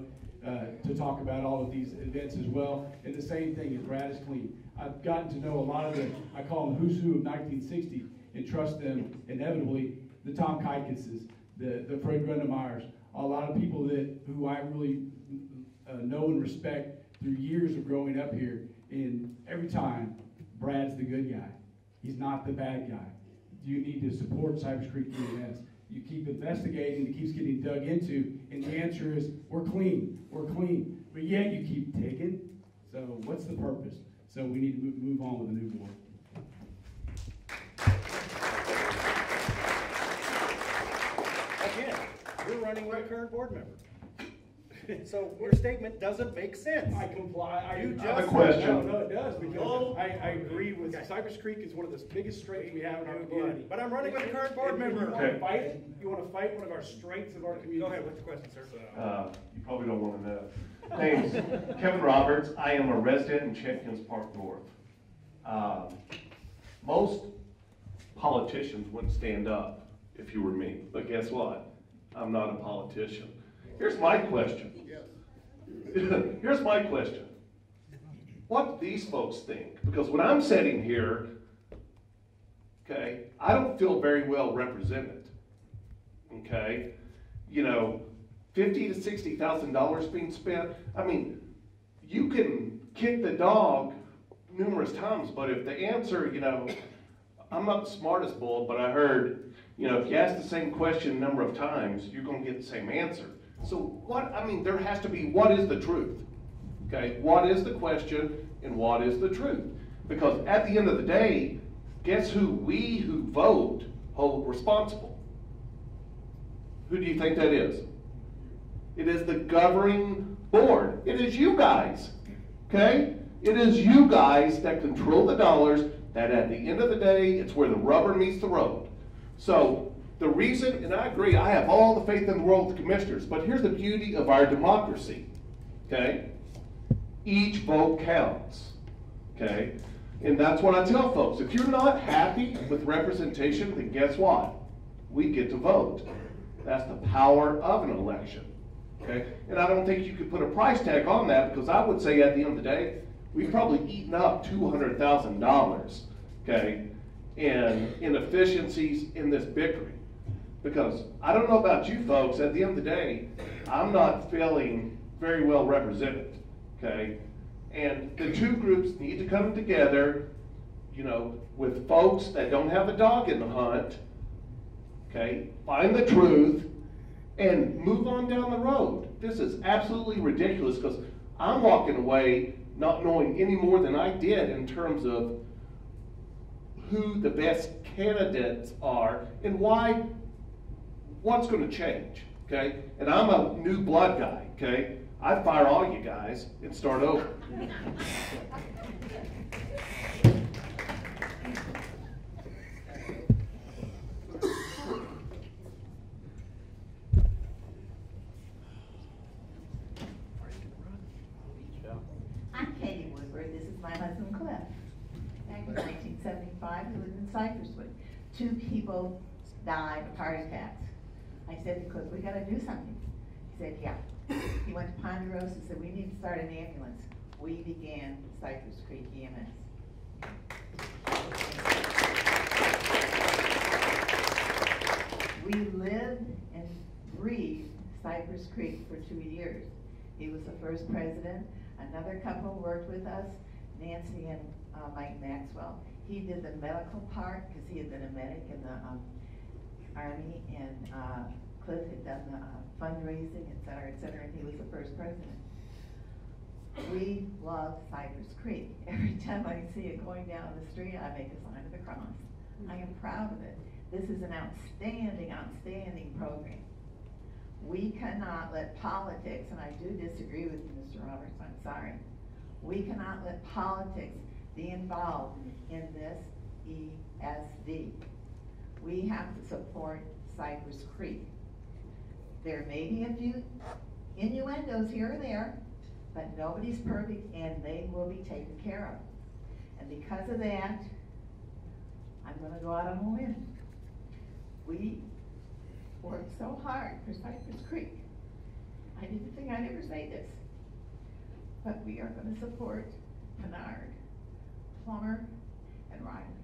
to talk about all of these events as well. And the same thing is Brad is clean. I've gotten to know a lot of I call them who's who of 1960 and trust them inevitably, the Tom Kikeses, the Fred Grundemeyers, a lot of people who I really know and respect through years of growing up here. And every time, Brad's the good guy. He's not the bad guy. You need to support Cypress Creek EMS. You keep investigating, it keeps getting dug into, and the answer is, we're clean, but yet you keep digging. So what's the purpose? So we need to move on with the new board. Again, you're running with a current board member. So your statement doesn't make sense. I comply. You I have a just- question. No, it does, because No. I agree with, Cypress Creek is one of the biggest strengths we have in our community. But I'm running with a current board member. You want to fight? You want to fight one of our strengths of our community? Go ahead, what's your question, sir? You probably don't want to know. Name's Kevin Roberts. I am a resident in Champions Park North. Most politicians wouldn't stand up if you were me, but guess what? I'm not a politician. Here's my question. Here's my question. What do these folks think? Because when I'm sitting here, okay, I don't feel very well represented. Okay, you know, $50,000 to $60,000 being spent. I mean, you can kick the dog numerous times, but if the answer, you know, I'm not the smartest bull, but I heard, you know, if you ask the same question a number of times, you're going to get the same answer. So what, I mean, there has to be, what is the truth? Okay, what is the question and what is the truth? Because at the end of the day, guess who we who vote hold responsible? Who do you think that is? It is the governing board. It is you guys, okay? It is you guys that control the dollars, that at the end of the day, it's where the rubber meets the road. So the reason, and I agree, I have all the faith in the world with the commissioners, but here's the beauty of our democracy, okay? Each vote counts, okay? And that's what I tell folks. If you're not happy with representation, then guess what? We get to vote. That's the power of an election, okay? And I don't think you could put a price tag on that, because I would say at the end of the day, we've probably eaten up $200,000, okay, in inefficiencies in this bickering. Because I don't know about you folks, at the end of the day, I'm not feeling very well represented, okay? And the two groups need to come together, you know, with folks that don't have a dog in the hunt, okay? Find the truth and move on down the road. This is absolutely ridiculous, because I'm walking away not knowing any more than I did in terms of who the best candidates are and why, what's going to change, okay? And I'm a new blood guy, okay? I'd fire all you guys and start over. I'm Katie Woodward. This is my husband, Cliff. Back in 1975, we lived in Cypress Creek. 2 people died of heart attacks. I said to Cliff, we got to do something. He said, yeah. He went to Ponderosa and said, we need to start an ambulance. We began Cypress Creek EMS. We lived and breathed Cypress Creek for 2 years. He was the first president. Another couple worked with us, Nancy and Mike Maxwell. He did the medical part because he had been a medic in the Army, and Cliff had done the fundraising, et cetera, and he was the first president. We love Cypress Creek. Every time I see it going down the street, I make a sign of the cross. I am proud of it. This is an outstanding, outstanding program. We cannot let politics, and I do disagree with you, Mr. Roberts, I'm sorry. We cannot let politics be involved in this ESD. We have to support Cypress Creek. There may be a few innuendos here or there, but nobody's perfect, and they will be taken care of. And because of that, I'm going to go out on a limb. We worked so hard for Cypress Creek. I didn't think I'd ever say this, but we are going to support Kennard, Plummer, and Riley,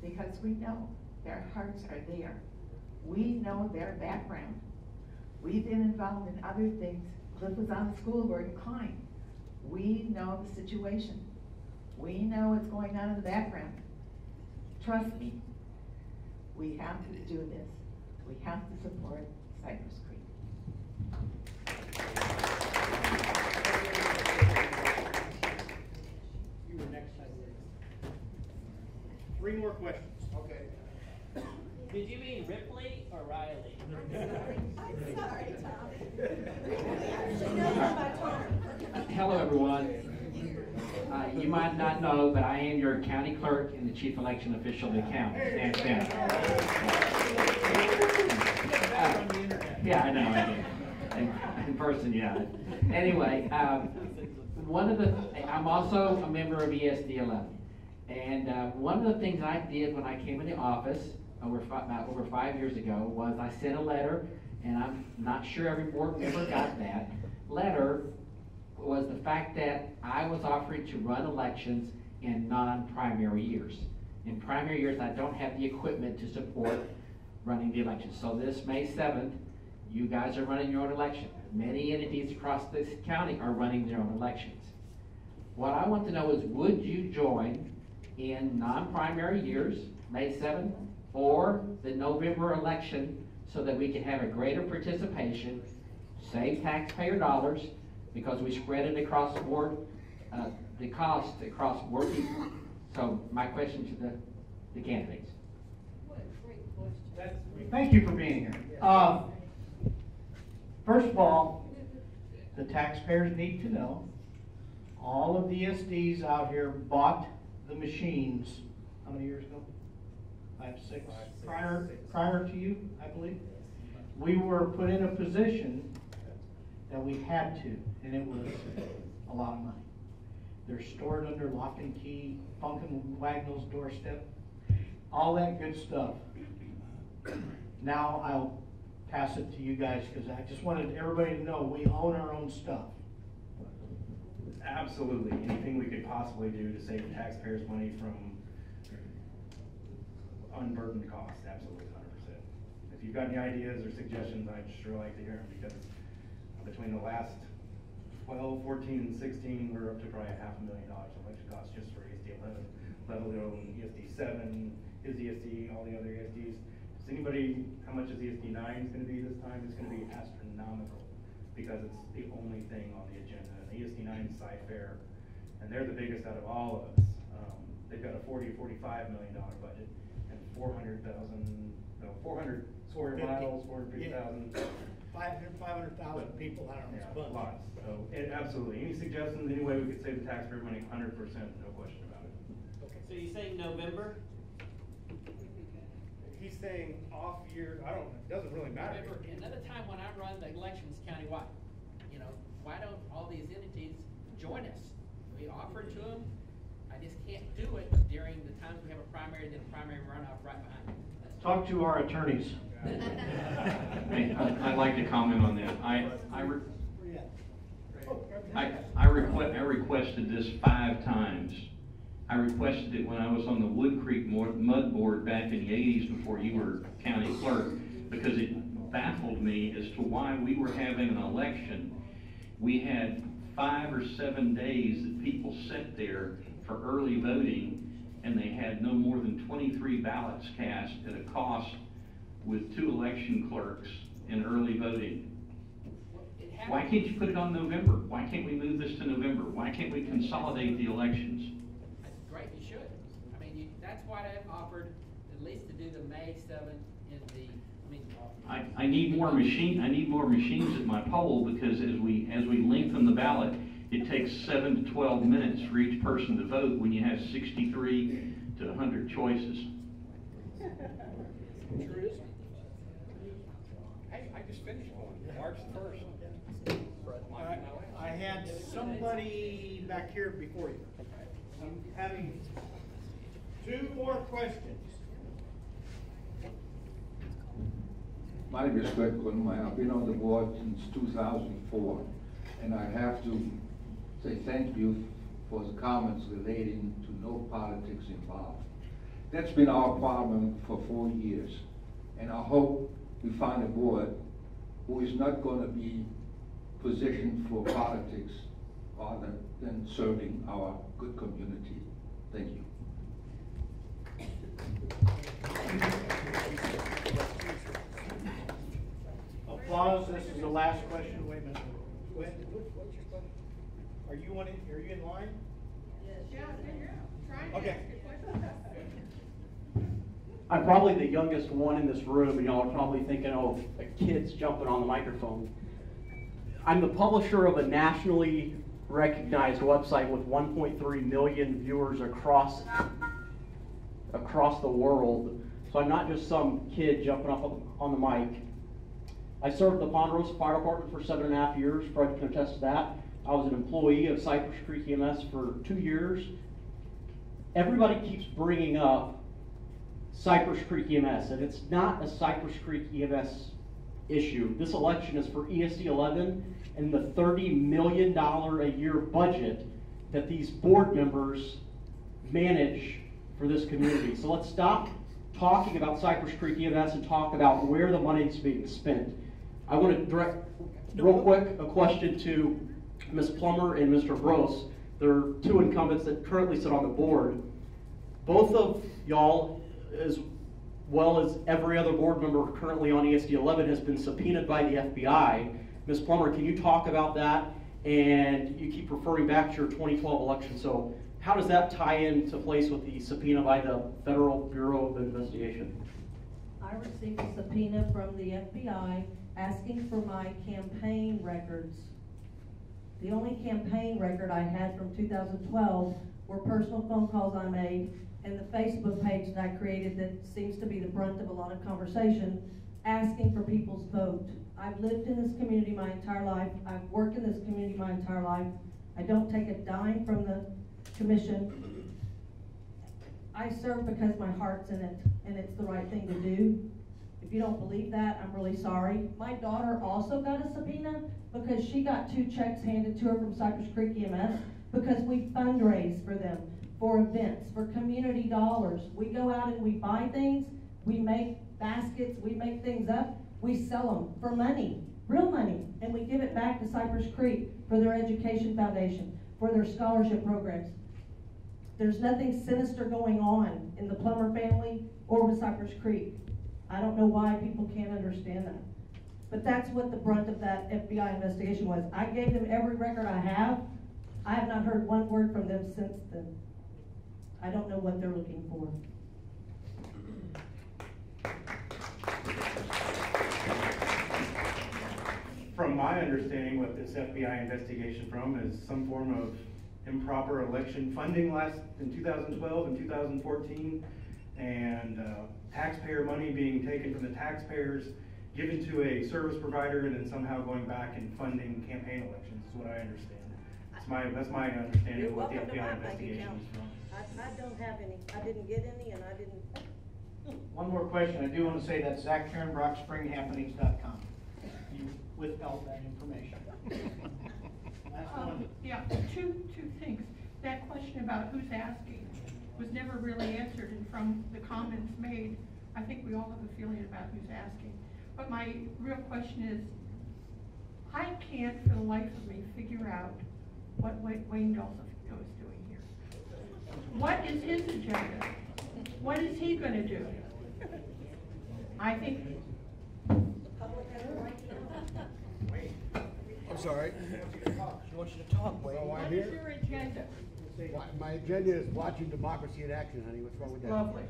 because we know their hearts are there. We know their background. We've been involved in other things. Cliff was on the school board in Klein. We know the situation. We know what's going on in the background. Trust me, we have to do this. We have to support Cypress Creek. You were next, I believe. 3 more questions. Okay. Did you mean Ripley or Riley? I'm sorry, Tom. Hello, everyone. You might not know, but I am your county clerk and the chief election official of the county. Stand. Yeah, I know. I did. In person, yeah. Anyway, I'm also a member of ESD 11, and one of the things I did when I came into office about over 5 years ago was I sent a letter, and I'm not sure every board member got that letter. Was the fact that I was offering to run elections in non-primary years. In primary years, I don't have the equipment to support running the election. So this May 7th, you guys are running your own election. Many entities across this county are running their own elections. What I want to know is, would you join in non-primary years, May 7th, or the November election, so that we can have a greater participation, save taxpayer dollars, because we spread it across the board, the cost across more people. So my question to the candidates. Thank you for being here. First of all, the taxpayers need to know, all of the ESDs out here bought the machines, how many years ago? 5, 6, prior to you, I believe. We were put in a position that we had to, and it was a lot of money. They're stored under lock and key, Funkin' Wagnall's doorstep, all that good stuff. Now I'll pass it to you guys because I just wanted everybody to know we own our own stuff. Absolutely, anything we could possibly do to save the taxpayers money from unburdened costs, absolutely, 100%. If you've got any ideas or suggestions, I'd sure like to hear them, because between the last 12, 14, and 16, we're up to probably $500,000 election costs just for ESD 11, let alone ESD 7, his ESD, all the other ESDs. Does anybody, how much is ESD 9 is going to be this time? It's going to be astronomical, because it's the only thing on the agenda. And the ESD 9 is Cy-Fair, and they're the biggest out of all of us. They've got a $40 or $45 million budget, and 400 square miles, 450,000. 500,000 people out on this bunch. Lots. So, absolutely. Any suggestions, any way we could save the taxpayer money? 100%, no question about it. Okay. So you say November? He's saying off year, I don't know, it doesn't really matter. Remember, another time when I run the elections countywide, you know, why don't all these entities join us? We offer to them. I just can't do it during the times we have a primary, then a primary runoff right behind it. Talk to our attorneys. I'd like to comment on that. I requested this 5 times. I requested it when I was on the Wood Creek Mud Board back in the 80s before you were county clerk, because it baffled me as to why we were having an election. We had 5 or 7 days that people sat there for early voting, and they had no more than 23 ballots cast at a cost with 2 election clerks in early voting. Why can't you put it on November? Why can't we move this to November? Why can't we consolidate the elections? That's great, you should. I mean, that's why I offered at least to do the May 7th in the, I need more machines at my poll, because as we lengthen the ballot, it takes 7 to 12 minutes for each person to vote when you have 63 to 100 choices. I just finished one, March 1st. I had somebody back here before you. I'm having 2 more questions. My name is Greg Grunmeyer. I've been on the board since 2004, and I have to say thank you for the comments relating to no politics involved. That's been our problem for 4 years, and I hope we find a board who is not going to be positioned for politics rather than serving our good community. Thank you. Applause. This is the last question. Wait a minute. Are you in line? Yes. Okay. I'm probably the youngest one in this room, and y'all are probably thinking, oh, a kid's jumping on the microphone. I'm the publisher of a nationally recognized website with 1.3 million viewers across the world. So I'm not just some kid jumping up on the mic. I served the Ponderosa Fire Department for 7.5 years. Fred can attest to that. I was an employee of Cypress Creek EMS for 2 years. Everybody keeps bringing up Cypress Creek EMS, and it's not a Cypress Creek EMS issue. This election is for ESD 11 and the $30 million a year budget that these board members manage for this community. So let's stop talking about Cypress Creek EMS and talk about where the money is being spent. I want to direct, real quick, a question to Ms. Plummer and Mr. Gross. There are 2 incumbents that currently sit on the board. Both of y'all, as well as every other board member currently on ESD 11, has been subpoenaed by the FBI. Ms. Plummer, can you talk about that? And you keep referring back to your 2012 election. So how does that tie into place with the subpoena by the Federal Bureau of Investigation? I received a subpoena from the FBI asking for my campaign records. The only campaign record I had from 2012 were personal phone calls I made and the Facebook page that I created that seems to be the brunt of a lot of conversation, asking for people's vote. I've lived in this community my entire life. I've worked in this community my entire life. I don't take a dime from the commission. I serve because my heart's in it, and it's the right thing to do. If you don't believe that, I'm really sorry. My daughter also got a subpoena because she got 2 checks handed to her from Cypress Creek EMS because we fundraise for them, for events, for community dollars. We go out and we buy things, we make baskets, we make things up, we sell them for money, real money, and we give it back to Cypress Creek for their education foundation, for their scholarship programs. There's nothing sinister going on in the Plummer family or with Cypress Creek. I don't know why people can't understand that. But that's what the brunt of that FBI investigation was. I gave them every record I have. I have not heard one word from them since then. I don't know what they're looking for. From my understanding, what this FBI investigation from is some form of improper election funding in 2012 and 2014, and taxpayer money being taken from the taxpayers, given to a service provider, and then somehow going back and funding campaign elections, is what I understand. That's my understanding of what the FBI investigation is from. I don't have any. I didn't get any, and I didn't. One more question. I do want to say that Zach Kernbrock, springhappenings.com. You withheld that information. Last one. Yeah, two things. That question about who's asking was never really answered, and from the comments made, I think we all have a feeling about who's asking. But my real question is, I can't for the life of me figure out what Wayne Delfino is doing here. What is his agenda? What is he going to do? I think. I'm sorry. She wants you to talk, Wayne. Oh, I'm What here? is your agenda? My agenda is watching democracy in action, honey. What's wrong with that? Lovely.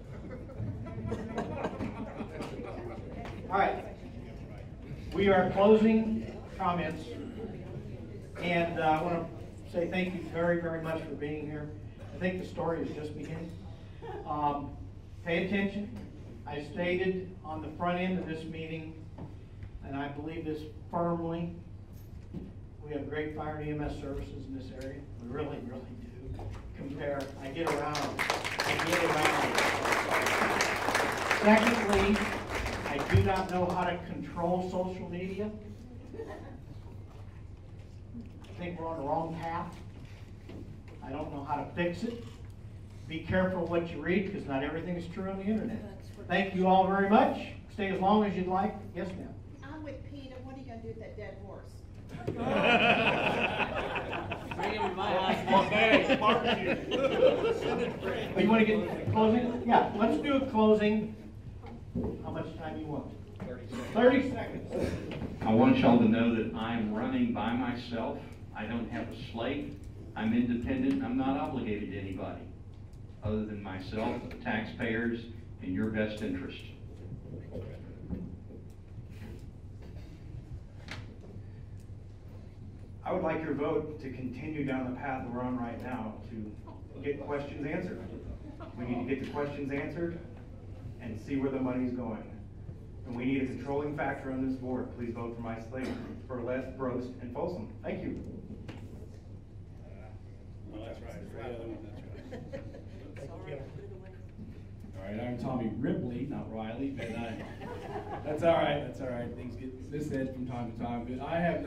All right. We are closing comments. And I want to say thank you very, very much for being here. I think the story is just beginning. Pay attention. I stated on the front end of this meeting, and I believe this firmly, we have great fire and EMS services in this area. We really, really do. Compare. I get around. Secondly, I do not know how to control social media. I think we're on the wrong path. I don't know how to fix it. Be careful what you read, because not everything is true on the internet. Thank you all very much. Stay as long as you'd like. Yes, ma'am. I'm with Pete, and what are you going to do with that dead horse? Bring him to my house. You want to get closing? Yeah, let's do a closing. How much time do you want? 30 seconds. I want y'all to know that I'm running by myself. I don't have a slate. I'm independent. I'm not obligated to anybody other than myself, the taxpayers, and your best interest. I would like your vote to continue down the path we're on right now to get questions answered. We need to get the questions answered and see where the money's going. And we need a controlling factor on this board. Please vote for my slate for Les, Brost, and Folsom. Thank you. Well, that's right. For the other one, that's right. All right, I'm Tommy Ripley, not Riley, but that's all right. That's all right. Things get missaid from time to time. But I have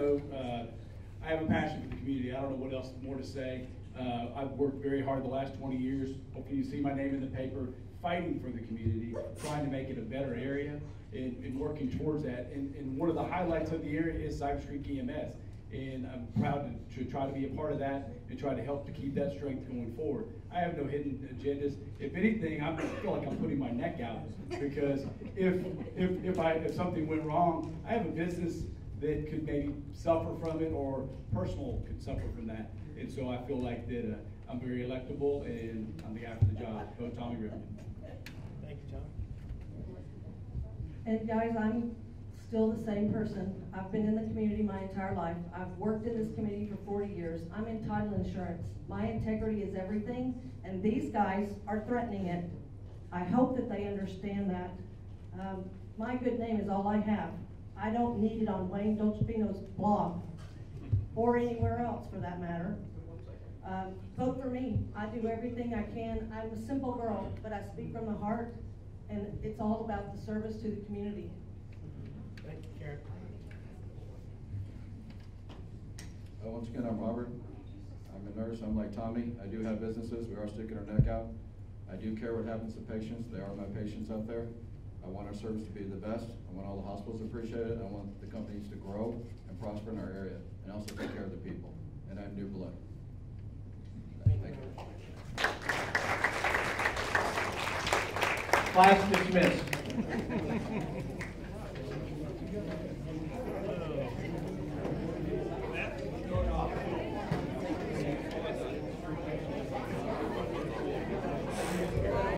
I have a passion for the community. I don't know what else more to say. I've worked very hard the last 20 years. Hopefully you see my name in the paper, fighting for the community, trying to make it a better area, and working towards that. And one of the highlights of the area is Cypress Creek EMS. And I'm proud to try to be a part of that and try to help to keep that strength going forward. I have no hidden agendas. If anything, I feel like I'm putting my neck out, because if something went wrong, I have a business that could maybe suffer from it, or personal could suffer from that. And so I feel like that I'm very electable, and I'm the guy for the job. Vote Tommy Ripley. Thank you, Tom. And guys, I'm still the same person. I've been in the community my entire life. I've worked in this community for 40 years. I'm in title insurance. My integrity is everything, and these guys are threatening it. I hope that they understand that. My good name is all I have. I don't need it on Wayne Dolcefino's blog, or anywhere else for that matter. Vote for me. I do everything I can. I'm a simple girl, but I speak from the heart, and it's all about the service to the community. Thank you, Karen. Once again, I'm Robert. I'm a nurse. I'm like Tommy. I do have businesses. We are sticking our neck out. I do care what happens to patients. They are my patients out there. I want our service to be the best. I want all the hospitals to appreciate it. I want the companies to grow and prosper in our area, and also take care of the people. And I'm new blood. Thank you. Class dismissed.